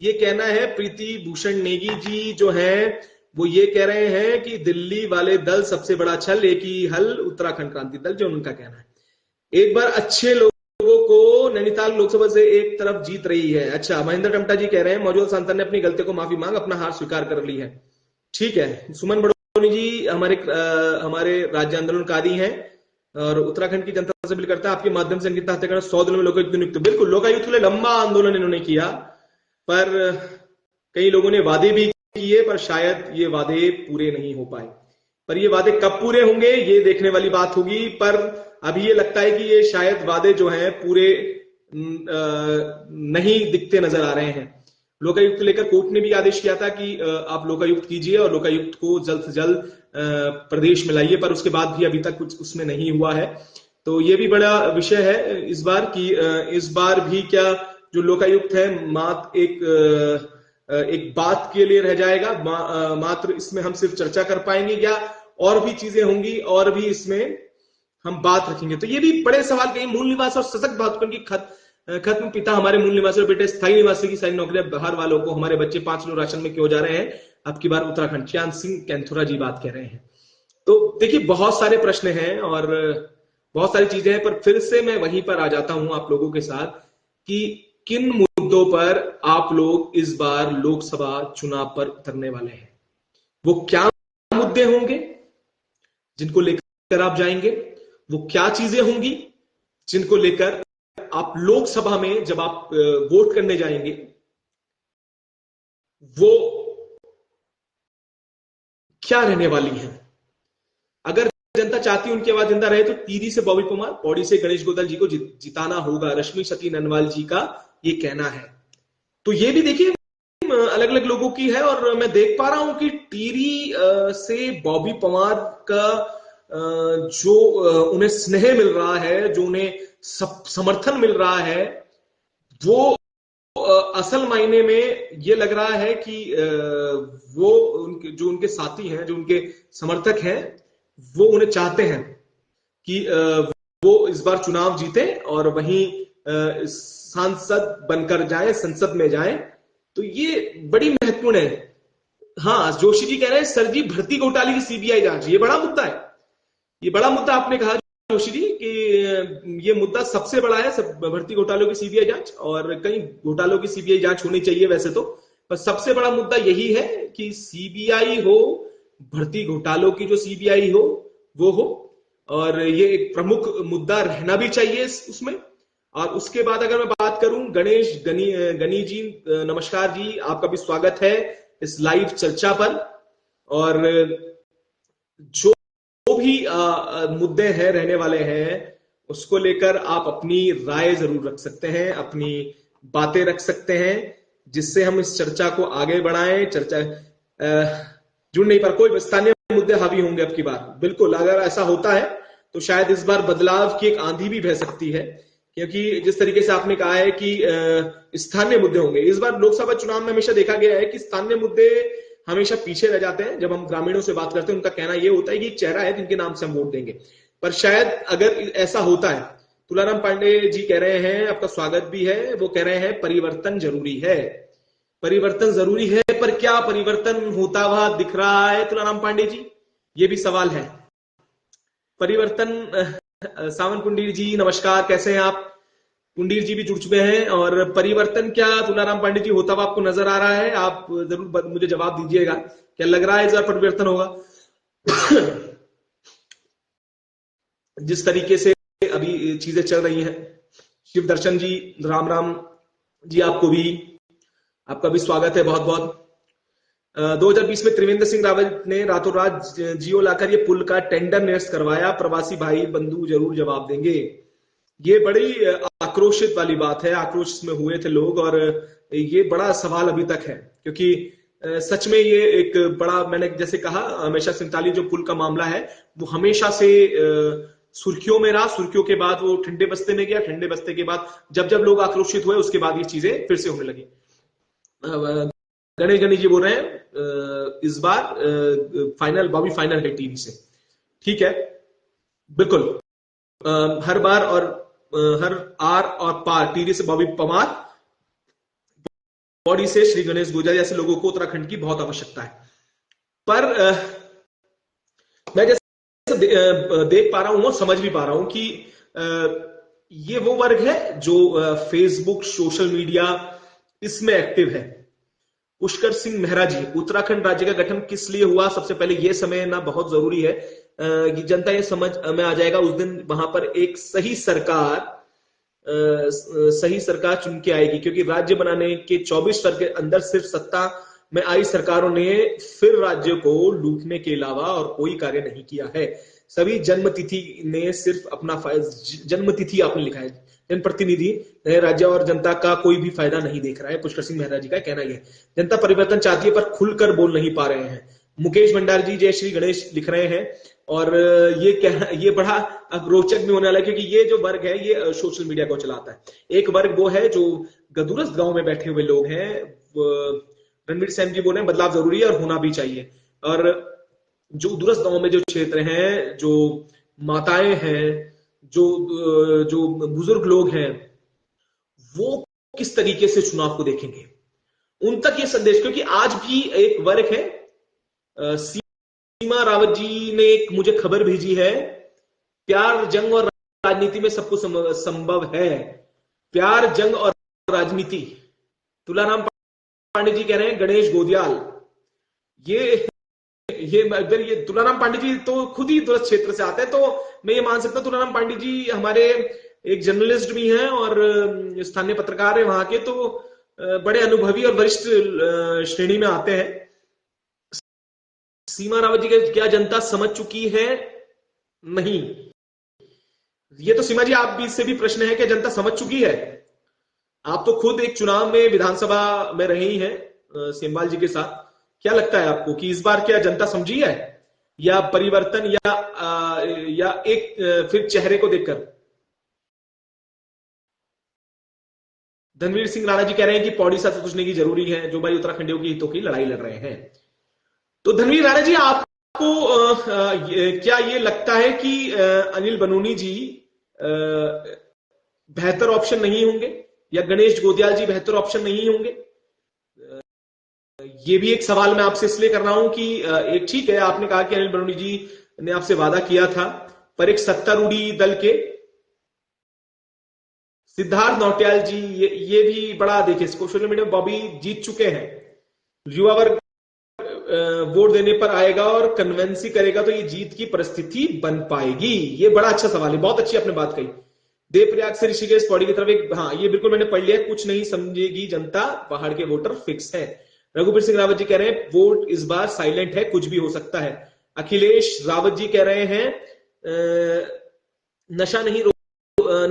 ये कहना है प्रीति भूषण नेगी जी जो है वो ये कह रहे हैं कि दिल्ली वाले दल सबसे बड़ा छल, एक ही हल उत्तराखंड क्रांति दल, जो उनका कहना है। एक बार अच्छे लोगों को नैनीताल लोकसभा से एक तरफ जीत रही है। अच्छा, महेंद्र टमटा जी कह रहे हैं मौजूदा सांसद ने अपनी गलतियों को माफी मांग अपना हार स्वीकार कर ली है। ठीक है। सुमन बड़ोनी जी हमारे राज्य आंदोलनकारी हैं और उत्तराखंड की जनता से अपील करता है आपके माध्यम से अंकिता हत्याकांड 100 दिनों में लोकायुक्त नियुक्त। बिल्कुल, लोकायुक्त के लिए लंबा आंदोलन इन्होंने किया, पर कई लोगों ने वादे भी किए, पर शायद ये वादे पूरे नहीं हो पाए। पर ये वादे कब पूरे होंगे ये देखने वाली बात होगी। पर अभी ये लगता है कि ये शायद वादे जो हैं पूरे नहीं दिखते नजर आ रहे हैं। लोकायुक्त लेकर कोर्ट ने भी आदेश किया था कि आप लोकायुक्त कीजिए और लोकायुक्त को जल्द से जल्द प्रदेश में लाइए, पर उसके बाद भी अभी तक कुछ उसमें नहीं हुआ है। तो ये भी बड़ा विषय है इस बार की इस बार भी क्या जो लोकायुक्त है मात्र एक बात के लिए रह जाएगा, मात्र इसमें हम सिर्फ चर्चा कर पाएंगे या और भी चीजें होंगी और भी इसमें हम बात रखेंगे। तो ये भी बड़े सवाल कहीं मूल निवास और सशक्त भाजपा की खत्म, पिता हमारे मूल निवासी और बेटे स्थायी निवासी की सारी नौकरियां बाहर वालों को, हमारे बच्चे 5 किलो राशन में क्यों जा रहे हैं, अब की बार उत्तराखंड, चांद सिंह कैंथुरा जी बात कह रहे हैं। तो देखिए बहुत सारे प्रश्न हैं और बहुत सारी चीजें हैं, पर फिर से मैं वहीं पर आ जाता हूं आप लोगों के साथ कि किन मुद्दों पर आप लोग इस बार लोकसभा चुनाव पर उतरने वाले हैं, वो क्या मुद्दे होंगे जिनको लेकर आप जाएंगे, वो क्या चीजें होंगी जिनको लेकर आप लोकसभा में जब आप वोट करने जाएंगे वो क्या रहने वाली है। अगर जनता चाहती है उनकी आवाज जिंदा रहे, तो टिहरी से बॉबी परमार, पौड़ी से गणेश गोदल जी को जिताना होगा, रश्मि सती ननवाल जी का ये कहना है। तो ये भी देखिए अलग अलग लोगों की है, और मैं देख पा रहा हूं कि टिहरी से बॉबी परमार का जो उन्हें स्नेह मिल रहा है, जो उन्हें समर्थन मिल रहा है, वो असल मायने में ये लग रहा है कि वो जो उनके साथी हैं, जो उनके समर्थक हैं, वो उन्हें चाहते हैं कि वो इस बार चुनाव जीते और वहीं सांसद बनकर जाए, संसद में जाए। तो ये बड़ी महत्वपूर्ण है। हाँ, जोशी जी कह रहे हैं सर जी भर्ती घोटाले की सीबीआई जांच, ये बड़ा मुद्दा है। ये बड़ा मुद्दा आपने कहा जोशी जी कि ये मुद्दा सबसे बड़ा है, सब भर्ती घोटालों की सीबीआई जांच, और कई घोटालों की सीबीआई जांच होनी चाहिए वैसे तो, पर सबसे बड़ा मुद्दा यही है कि सीबीआई हो, भर्ती घोटालों की जो सीबीआई हो वो हो, और ये एक प्रमुख मुद्दा रहना भी चाहिए उसमें। और उसके बाद अगर मैं बात करूं, गणेश गनी जी नमस्कार जी, आपका भी स्वागत है इस लाइव चर्चा पर। और जो भी मुद्दे हैं रहने वाले हैं, उसको लेकर आप अपनी राय जरूर रख सकते हैं, अपनी बातें रख सकते हैं, जिससे हम इस चर्चा को आगे बढ़ाएं। चर्चा जुड़ नहीं पर कोई स्थानीय मुद्दे हावी होंगे अब की बार, बिल्कुल। अगर ऐसा होता है तो शायद इस बार बदलाव की एक आंधी भी बह सकती है, क्योंकि जिस तरीके से आपने कहा है कि स्थानीय मुद्दे होंगे, इस बार लोकसभा चुनाव में हमेशा देखा गया है कि स्थानीय मुद्दे हमेशा पीछे रह जाते हैं। जब हम ग्रामीणों से बात करते हैं, उनका कहना यह होता है कि चेहरा है जिनके नाम से हम वोट देंगे। पर शायद अगर ऐसा होता है, तुलाराम पांडे जी कह रहे हैं, आपका स्वागत भी है, वो कह रहे हैं परिवर्तन जरूरी है। परिवर्तन जरूरी है, पर क्या परिवर्तन होता हुआ दिख रहा है तुलाराम पांडे जी, ये भी सवाल है। परिवर्तन, सावन कुंडीर जी नमस्कार, कैसे हैं आप? कुंडीर जी भी जुड़ चुके हैं। और परिवर्तन क्या तुलाराम पांडे जी होता हुआ आपको नजर आ रहा है? आप जरूर मुझे जवाब दीजिएगा, क्या लग रहा है इस बार परिवर्तन होगा? जिस तरीके से अभी चीजें चल रही हैं। शिव दर्शन जी राम राम जी, आपका भी स्वागत है बहुत बहुत। 2020 में त्रिवेंद्र सिंह रावत ने रातों रात जियो लाकर ये पुल का टेंडर निरस्त करवाया, प्रवासी भाई बंधु जरूर जवाब देंगे। ये बड़ी आक्रोशित वाली बात है, आक्रोश में हुए थे लोग, और ये बड़ा सवाल अभी तक है, क्योंकि सच में ये एक बड़ा, मैंने जैसे कहा हमेशा 47 जो पुल का मामला है वो हमेशा से सुर्खियों में रहा। सुर्खियों के बाद वो ठंडे बस्ते में गया, ठंडे बस्ते के बाद जब जब लोग आक्रोशित हुए, उसके बाद ये चीजें फिर से होने लगी। गणेश जी बोल रहे हैं इस बार फाइनल, बॉबी फाइनल है टीवी से। ठीक है, बिल्कुल। हर बार और हर आर और पार, टीवी से बॉबी परमार, बॉडी से श्री गणेश गुर्जर जैसे लोगों को उत्तराखंड की बहुत आवश्यकता है। पर मैं जैसे देख पा रहा हूं और समझ भी पा रहा हूं कि ये वो वर्ग है जो फेसबुक, सोशल मीडिया, इसमें एक्टिव है। पुष्कर सिंह मेहरा जी, उत्तराखंड राज्य का गठन किस लिए हुआ? सबसे पहले यह समझना बहुत जरूरी है कि जनता ये समझ में आ जाएगा उस दिन वहां पर एक सही सरकार चुन के आएगी, क्योंकि राज्य बनाने के 24 वर्ष के अंदर सिर्फ सत्ता में आई सरकारों ने फिर राज्य को लूटने के अलावा और कोई कार्य नहीं किया है। सभी जन्मतिथि ने सिर्फ अपना जन्मतिथि आपने लिखा है, जनप्रतिनिधि राज्य और जनता का कोई भी फायदा नहीं देख रहा है। पुष्कर सिंह मेहरा जी का कहना यह है। जनता परिवर्तन चाहती है पर खुलकर बोल नहीं पा रहे हैं। मुकेश भंडारी जी जय श्री गणेश लिख रहे हैं, और ये बड़ा रोचक भी होने वाला है, क्योंकि ये जो वर्ग है ये सोशल मीडिया को चलाता है। एक वर्ग वो है जो गदूरस्त गांव में बैठे हुए लोग हैं। रणवीर सैन जी बोल रहे हैं बदलाव जरूरी है और होना भी चाहिए। और जो दूरस्थ गांव में जो क्षेत्र हैं, जो माताएं हैं, जो बुजुर्ग लोग हैं, वो किस तरीके से चुनाव को देखेंगे, उन तक ये संदेश, क्योंकि आज भी एक वर्ग है। सीमा रावत जी ने एक मुझे खबर भेजी है, प्यार, जंग और राजनीति में सब कुछ संभव है। प्यार, जंग और राजनीति। तुलाराम पांडे जी कह रहे हैं गणेश गोदियाल। ये तुलाराम पांडे जी तो खुद ही दूरस्थ क्षेत्र से आते हैं, तो मैं ये मान सकता हूं तुलाराम पांडे जी हमारे एक जर्नलिस्ट भी हैं और स्थानीय पत्रकार है वहां के, तो बड़े अनुभवी और वरिष्ठ श्रेणी में आते हैं। सीमा रावत जी क्या जनता समझ चुकी है नहीं। ये तो सीमा जी आप भी, इससे भी प्रश्न है कि जनता समझ चुकी है। आप तो खुद एक चुनाव में विधानसभा में रहे ही हैं सेमवाल जी के साथ। क्या लगता है आपको कि इस बार क्या जनता समझी है, या परिवर्तन, या एक फिर चेहरे को देखकर? धनवीर सिंह राणा जी कह रहे हैं कि पौड़ी से सोचने की जरूरी है, जो भाई उत्तराखंडियों की हितों की लड़ाई लड़ रहे हैं। तो धनवीर राणा जी, आपको क्या ये लगता है कि अनिल बनूनी जी बेहतर ऑप्शन नहीं होंगे, या गणेश गोदियाल जी बेहतर ऑप्शन नहीं होंगे? ये भी एक सवाल मैं आपसे इसलिए कर रहा हूं कि एक ठीक है, आपने कहा कि अनिल बनूनी जी ने आपसे वादा किया था, पर एक सत्तारूढ़ी दल के सिद्धार्थ नौटियाल जी, ये भी बड़ा, देखिए सोशल मीडिया में बॉबी जीत चुके हैं। युवा वर्ग वोट देने पर आएगा और कन्वेंसी करेगा तो ये जीत की परिस्थिति बन पाएगी? ये बड़ा अच्छा सवाल है, बहुत अच्छी आपने बात कही। देवप्रयाग से ऋषिकेश पौड़ी की तरफ एक, हाँ ये बिल्कुल मैंने पढ़ लिया, कुछ नहीं समझेगी जनता, पहाड़ के वोटर फिक्स है। रघुवीर सिंह रावत जी कह रहे हैं वोट इस बार साइलेंट है, कुछ भी हो सकता है। अखिलेश रावत जी कह रहे हैं नशा नहीं,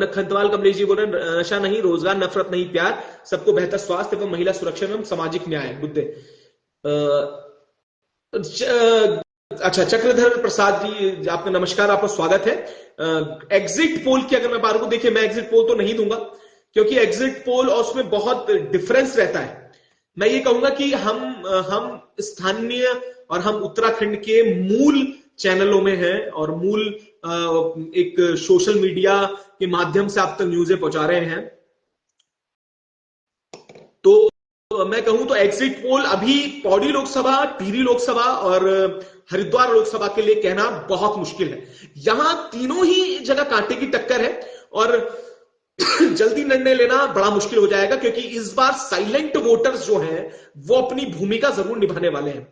खंतवाल कमलेश जी बोल रहे हैं नशा नहीं रोजगार, नफरत नहीं प्यार, सबको बेहतर स्वास्थ्य एवं महिला सुरक्षा एवं सामाजिक न्याय मुद्दे। अच्छा, चक्रधर प्रसाद जी आपका नमस्कार, आपका स्वागत है। एग्जिट पोल की अगर मैं बात करूं, देखिए मैं एग्जिट पोल तो नहीं दूंगा, क्योंकि एग्जिट पोल और उसमें बहुत डिफरेंस रहता है। मैं ये कहूंगा कि हम स्थानीय और हम उत्तराखंड के मूल चैनलों में हैं, और मूल एक सोशल मीडिया के माध्यम से आप तक न्यूज़ें पहुंचा रहे हैं। तो मैं कहूं तो एग्जिट पोल अभी पौड़ी लोकसभा, टिहरी लोकसभा और हरिद्वार लोकसभा के लिए कहना बहुत मुश्किल है। यहां तीनों ही जगह कांटे की टक्कर है, और जल्दी निर्णय लेना बड़ा मुश्किल हो जाएगा, क्योंकि इस बार साइलेंट वोटर्स जो हैं वो अपनी भूमिका जरूर निभाने वाले हैं।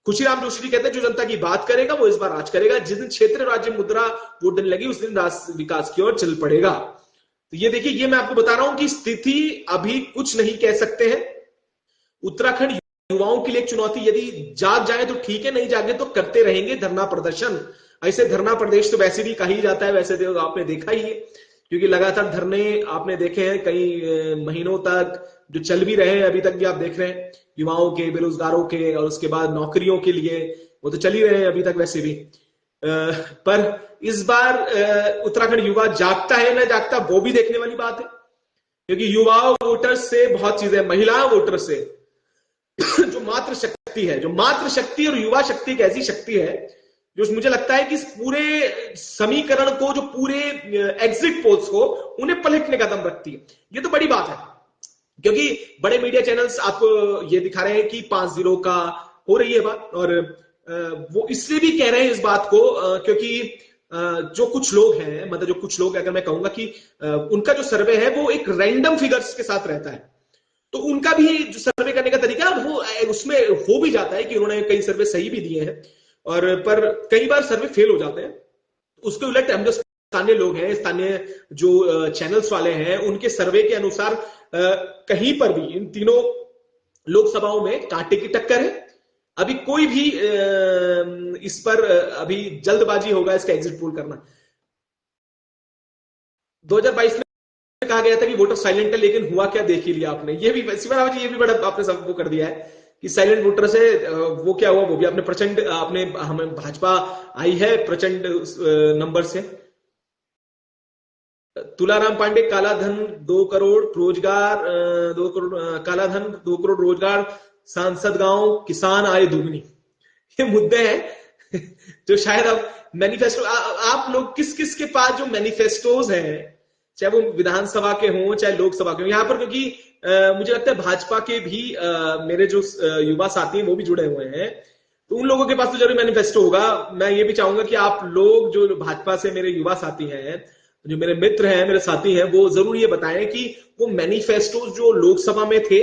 खुशीराम जोशी कहते हैं जो जनता की बात करेगा वो इस बार राज करेगा, जिस दिन क्षेत्र राज्य मुद्रा वोट देने लगी उस दिन राष्ट्र विकास की ओर चल पड़ेगा। तो ये देखिए, ये मैं आपको बता रहा हूं कि स्थिति अभी कुछ नहीं कह सकते हैं। उत्तराखंड युवाओं के लिए एक चुनौती, यदि जाग जाए तो ठीक है, नहीं जागे तो करते रहेंगे धरना प्रदर्शन। ऐसे धरना प्रदेश तो वैसे भी कहा ही जाता है, वैसे तो आपने देखा ही है, क्योंकि लगातार धरने आपने देखे हैं कई महीनों तक, जो चल भी रहे हैं, अभी तक भी आप देख रहे हैं युवाओं के, बेरोजगारों के, और उसके बाद नौकरियों के लिए, वो तो चल ही रहे हैं अभी तक वैसे भी। पर इस बार उत्तराखंड युवा जागता है ना जागता, वो भी देखने वाली बात है, क्योंकि युवा वोटर्स से बहुत चीजें, महिला वोटर से जो मातृ शक्ति है, जो मातृ शक्ति और युवा शक्ति एक ऐसी शक्ति है जो मुझे लगता है कि इस पूरे समीकरण को, जो पूरे एग्जिट पोल्स को, उन्हें पलटने का दम रखती है। ये तो बड़ी बात है, क्योंकि बड़े मीडिया चैनल्स आपको ये दिखा रहे हैं कि 5-0 का हो रही है बात, और वो इसलिए भी कह रहे हैं इस बात को क्योंकि जो कुछ लोग हैं, मतलब जो कुछ लोग, अगर मैं कहूंगा कि उनका जो सर्वे है वो एक रैंडम फिगर्स के साथ रहता है, तो उनका भी जो सर्वे करने का तरीका वो उसमें हो भी जाता है कि उन्होंने कई सर्वे सही भी दिए हैं, और पर कई बार सर्वे फेल हो जाते हैं। उसके उलट हम जो स्थानीय लोग हैं, स्थानीय जो चैनल्स वाले हैं, उनके सर्वे के अनुसार कहीं पर भी इन तीनों लोकसभाओं में कांटे की टक्कर है। अभी कोई भी इस पर अभी जल्दबाजी होगा इसका एग्जिट पोल करना। 2022 में कहा गया था कि वोटर साइलेंट है, लेकिन हुआ क्या देख ही लिया आपने। ये भी शिवराज जी, ये भी बड़ा आपने सबको कर दिया है कि साइलेंट वोटर से वो क्या हुआ, वो भी आपने प्रचंड, आपने हमें भाजपा आई है प्रचंड नंबर से। तुलाराम पांडे, काला धन 2 करोड़ रोजगार, 2 करोड़ काला धन, 2 करोड़ रोजगार, सांसद गांव, किसान आय दुगनी, ये मुद्दे हैं जो शायद अब मैनिफेस्टो, आप लोग किस किस के पास जो मैनिफेस्टोज हैं, चाहे वो विधानसभा के हों चाहे लोकसभा के हों, यहां पर क्योंकि मुझे लगता है भाजपा के भी मेरे जो युवा साथी हैं वो भी जुड़े हुए हैं, तो उन लोगों के पास तो जरूर मैनिफेस्टो होगा। मैं ये भी चाहूंगा कि आप लोग जो भाजपा से मेरे युवा साथी हैं, जो मेरे मित्र हैं, मेरे साथी हैं, वो जरूर ये बताएं कि वो मैनिफेस्टो जो लोकसभा में थे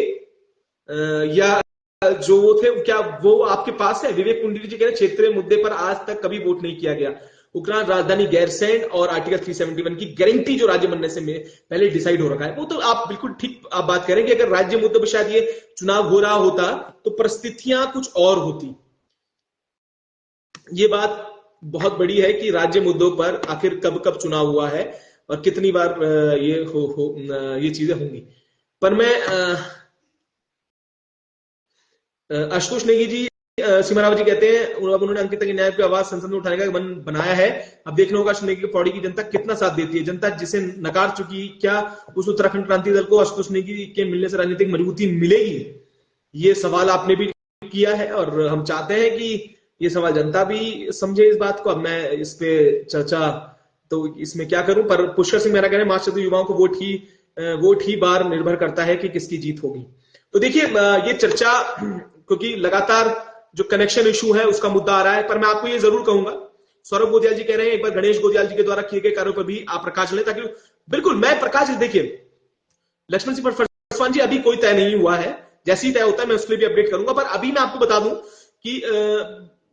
या जो वो थे, क्या वो आपके पास है? विवेक कुंडली जी कह रहे क्षेत्रीय मुद्दे पर आज तक कभी वोट नहीं किया गया, उपरांत राजधानी गैरसैंण और आर्टिकल 371 की गारंटी जो राज्य बनने से पहले डिसाइड हो रखा है। वो तो आप बिल्कुल ठीक आप बात करें कि अगर राज्य मुद्दे पर शायद ये चुनाव हो रहा होता तो परिस्थितियां कुछ और होती, ये बात बहुत बड़ी है कि राज्य मुद्दों पर आखिर कब कब चुनाव हुआ है और कितनी बार ये चीजें होंगी। पर मैं आशुतोष नेगी जी, सिमराव जी कहते हैं अब उन्होंने अंकिता की न्याय की आवाज संसद में उठाने का मन बनाया है, अब देखना होगा आशुतोष नेगी की पौड़ी की जनता कितना साथ देती है। जनता जिसे नकार चुकी, क्या उस उत्तराखंड क्रांति दल को आशुतोष नेगी के मिलने से राजनीतिक मजबूती मिलेगी? ये सवाल आपने भी किया है और हम चाहते हैं कि ये सवाल जनता भी समझे इस बात को। अब मैं इस पे चर्चा तो इसमें क्या करूं, पर पुष्कर सिंह मेहरा कह रहे हैं मार्च से युवाओं को वोट ही बार निर्भर करता है कि किसकी जीत होगी। तो देखिए ये चर्चा क्योंकि लगातार जो कनेक्शन इशू है उसका मुद्दा आ रहा है, पर मैं आपको ये जरूर कहूंगा, सौरभ गोदियाल जी कह रहे हैं एक बार गणेश गोदियाल जी के द्वारा किए गए कार्यों पर भी आप प्रकाश लें, ताकि बिल्कुल मैं प्रकाश, देखिए लक्ष्मण सिंह पासवान जी अभी कोई तय नहीं हुआ है, जैसे ही तय होता है मैं उसके लिए भी अपडेट करूंगा। पर अभी मैं आपको बता दूं कि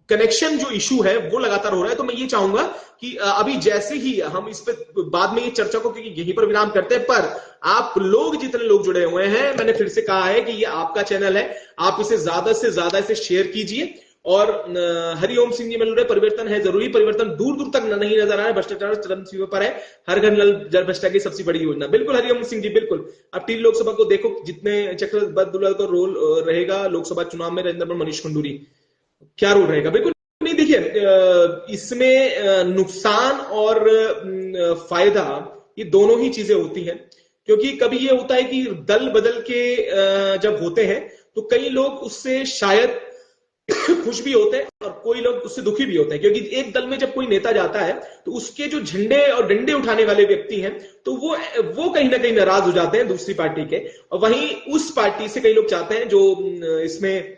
कनेक्शन जो इशू है वो लगातार हो रहा है, तो मैं ये चाहूंगा कि अभी जैसे ही हम इस पे बाद में ये चर्चा को क्योंकि यहीं पर विराम करते हैं, पर आप लोग जितने लोग जुड़े हुए हैं, मैंने फिर से कहा है कि ये आपका चैनल है, आप इसे ज्यादा से ज्यादा इसे शेयर कीजिए। और हरिओम सिंह जी मिल रहे परिवर्तन है जरूरी, परिवर्तन दूर दूर तक नहीं नजर आ रहा है, भ्रष्टाचार चरम सीमा पर है, हर घर नल जल भ्रष्टाचार की सबसे बड़ी योजना। बिल्कुल हरिओम सिंह जी, बिल्कुल। अब टीम लोकसभा को देखो, जितने चक्रवर्ती का रोल रहेगा लोकसभा चुनाव में, नरेंद्र मोदी, मनीष खंडूरी, क्या रोल रहेगा? बिल्कुल नहीं। देखिए इसमें नुकसान और फायदा ये दोनों ही चीजें होती हैं, क्योंकि कभी ये होता है कि दल बदल के जब होते हैं तो कई लोग उससे शायद खुश भी होते हैं और कोई लोग उससे दुखी भी होते हैं, क्योंकि एक दल में जब कोई नेता जाता है तो उसके जो झंडे और डंडे उठाने वाले व्यक्ति हैं तो वो कहीं ना कहीं नाराज हो जाते हैं दूसरी पार्टी के, और वहीं उस पार्टी से कई लोग चाहते हैं जो इसमें,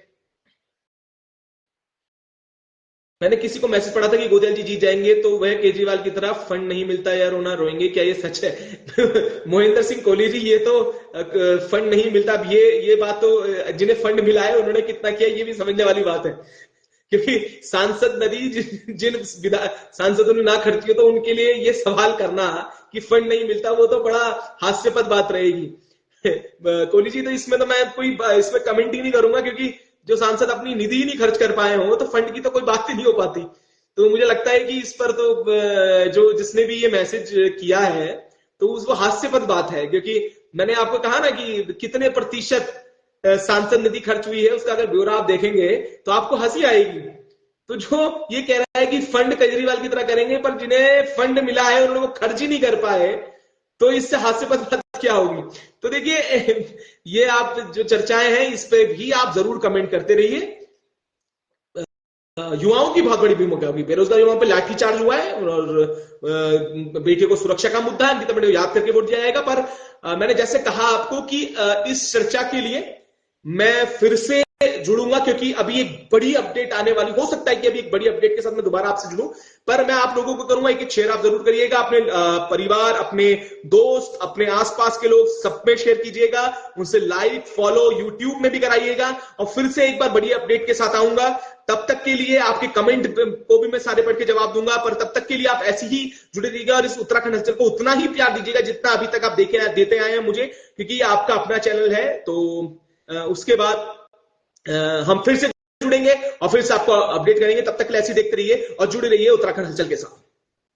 मैंने किसी को मैसेज पढ़ा था कि गोदियाल जी जीत जाएंगे तो वह केजरीवाल की तरह फंड नहीं मिलता या रोना रोएंगे, क्या ये सच है? मोहिंदर सिंह कोहली जी, ये तो फंड नहीं मिलता, अब ये बात तो जिन्हें फंड मिला है उन्होंने कितना किया ये भी समझने वाली बात है, क्योंकि सांसद नदी जिन सांसदों ने ना खर्ची हो तो उनके लिए ये सवाल करना कि फंड नहीं मिलता वो तो बड़ा हास्यास्पद बात रहेगी। कोहली जी, तो इसमें तो मैं कोई इसमें कमेंट ही नहीं करूंगा, क्योंकि जो सांसद अपनी निधि ही नहीं खर्च कर पाए हो तो फंड की तो कोई बात ही नहीं हो पाती। तो मुझे लगता है कि इस पर तो जो जिसने भी ये मैसेज किया है तो वो हास्यास्पद बात है, क्योंकि मैंने आपको कहा ना कि कितने प्रतिशत सांसद निधि खर्च हुई है उसका अगर ब्यौरा आप देखेंगे तो आपको हंसी आएगी। तो जो ये कह रहा है कि फंड केजरीवाल की तरह करेंगे, पर जिन्हें फंड मिला है उन्होंने वो खर्च ही नहीं कर पाए, तो इससे हास्यास्पद बात क्या होगी? तो देखिए ये आप जो चर्चाएं हैं इस पे भी आप जरूर कमेंट करते रहिए। युवाओं की बहुत बड़ी भूमिका होगी, बेरोजगार युवाओं पे लाठीचार्ज हुआ है और बेटे को सुरक्षा का मुद्दा है, अंकिता को याद करके वोट दिया जाएगा। पर मैंने जैसे कहा आपको कि इस चर्चा के लिए मैं फिर से जुड़ूंगा, क्योंकि अभी एक बड़ी अपडेट आने वाली, हो सकता है कि अभी एक बड़ी अपडेट के साथ मैं दोबारा आपसे जुड़ूं, पर मैं आप लोगों को करूंगा एक शेयर आप जरूर करिएगा, अपने परिवार, अपने दोस्त, अपने आसपास के लोग सब में शेयर कीजिएगा, उनसे लाइक फॉलो यूट्यूब में भी कराइएगा, और फिर से एक बार बड़ी अपडेट के साथ आऊंगा। तब तक के लिए आपके कमेंट को भी मैं सारे पढ़ के जवाब दूंगा, पर तब तक के लिए आप ऐसे ही जुड़े रहिएगा और इस उत्तराखंड हलचल को उतना ही प्यार दीजिएगा जितना अभी तक आप देते आए हैं मुझे, क्योंकि ये आपका अपना चैनल है। तो उसके बाद हम फिर से जुड़ेंगे और फिर से आपको अपडेट करेंगे। तब तक के लिए ऐसे देखते रहिए और जुड़े रहिए उत्तराखंड हलचल के साथ।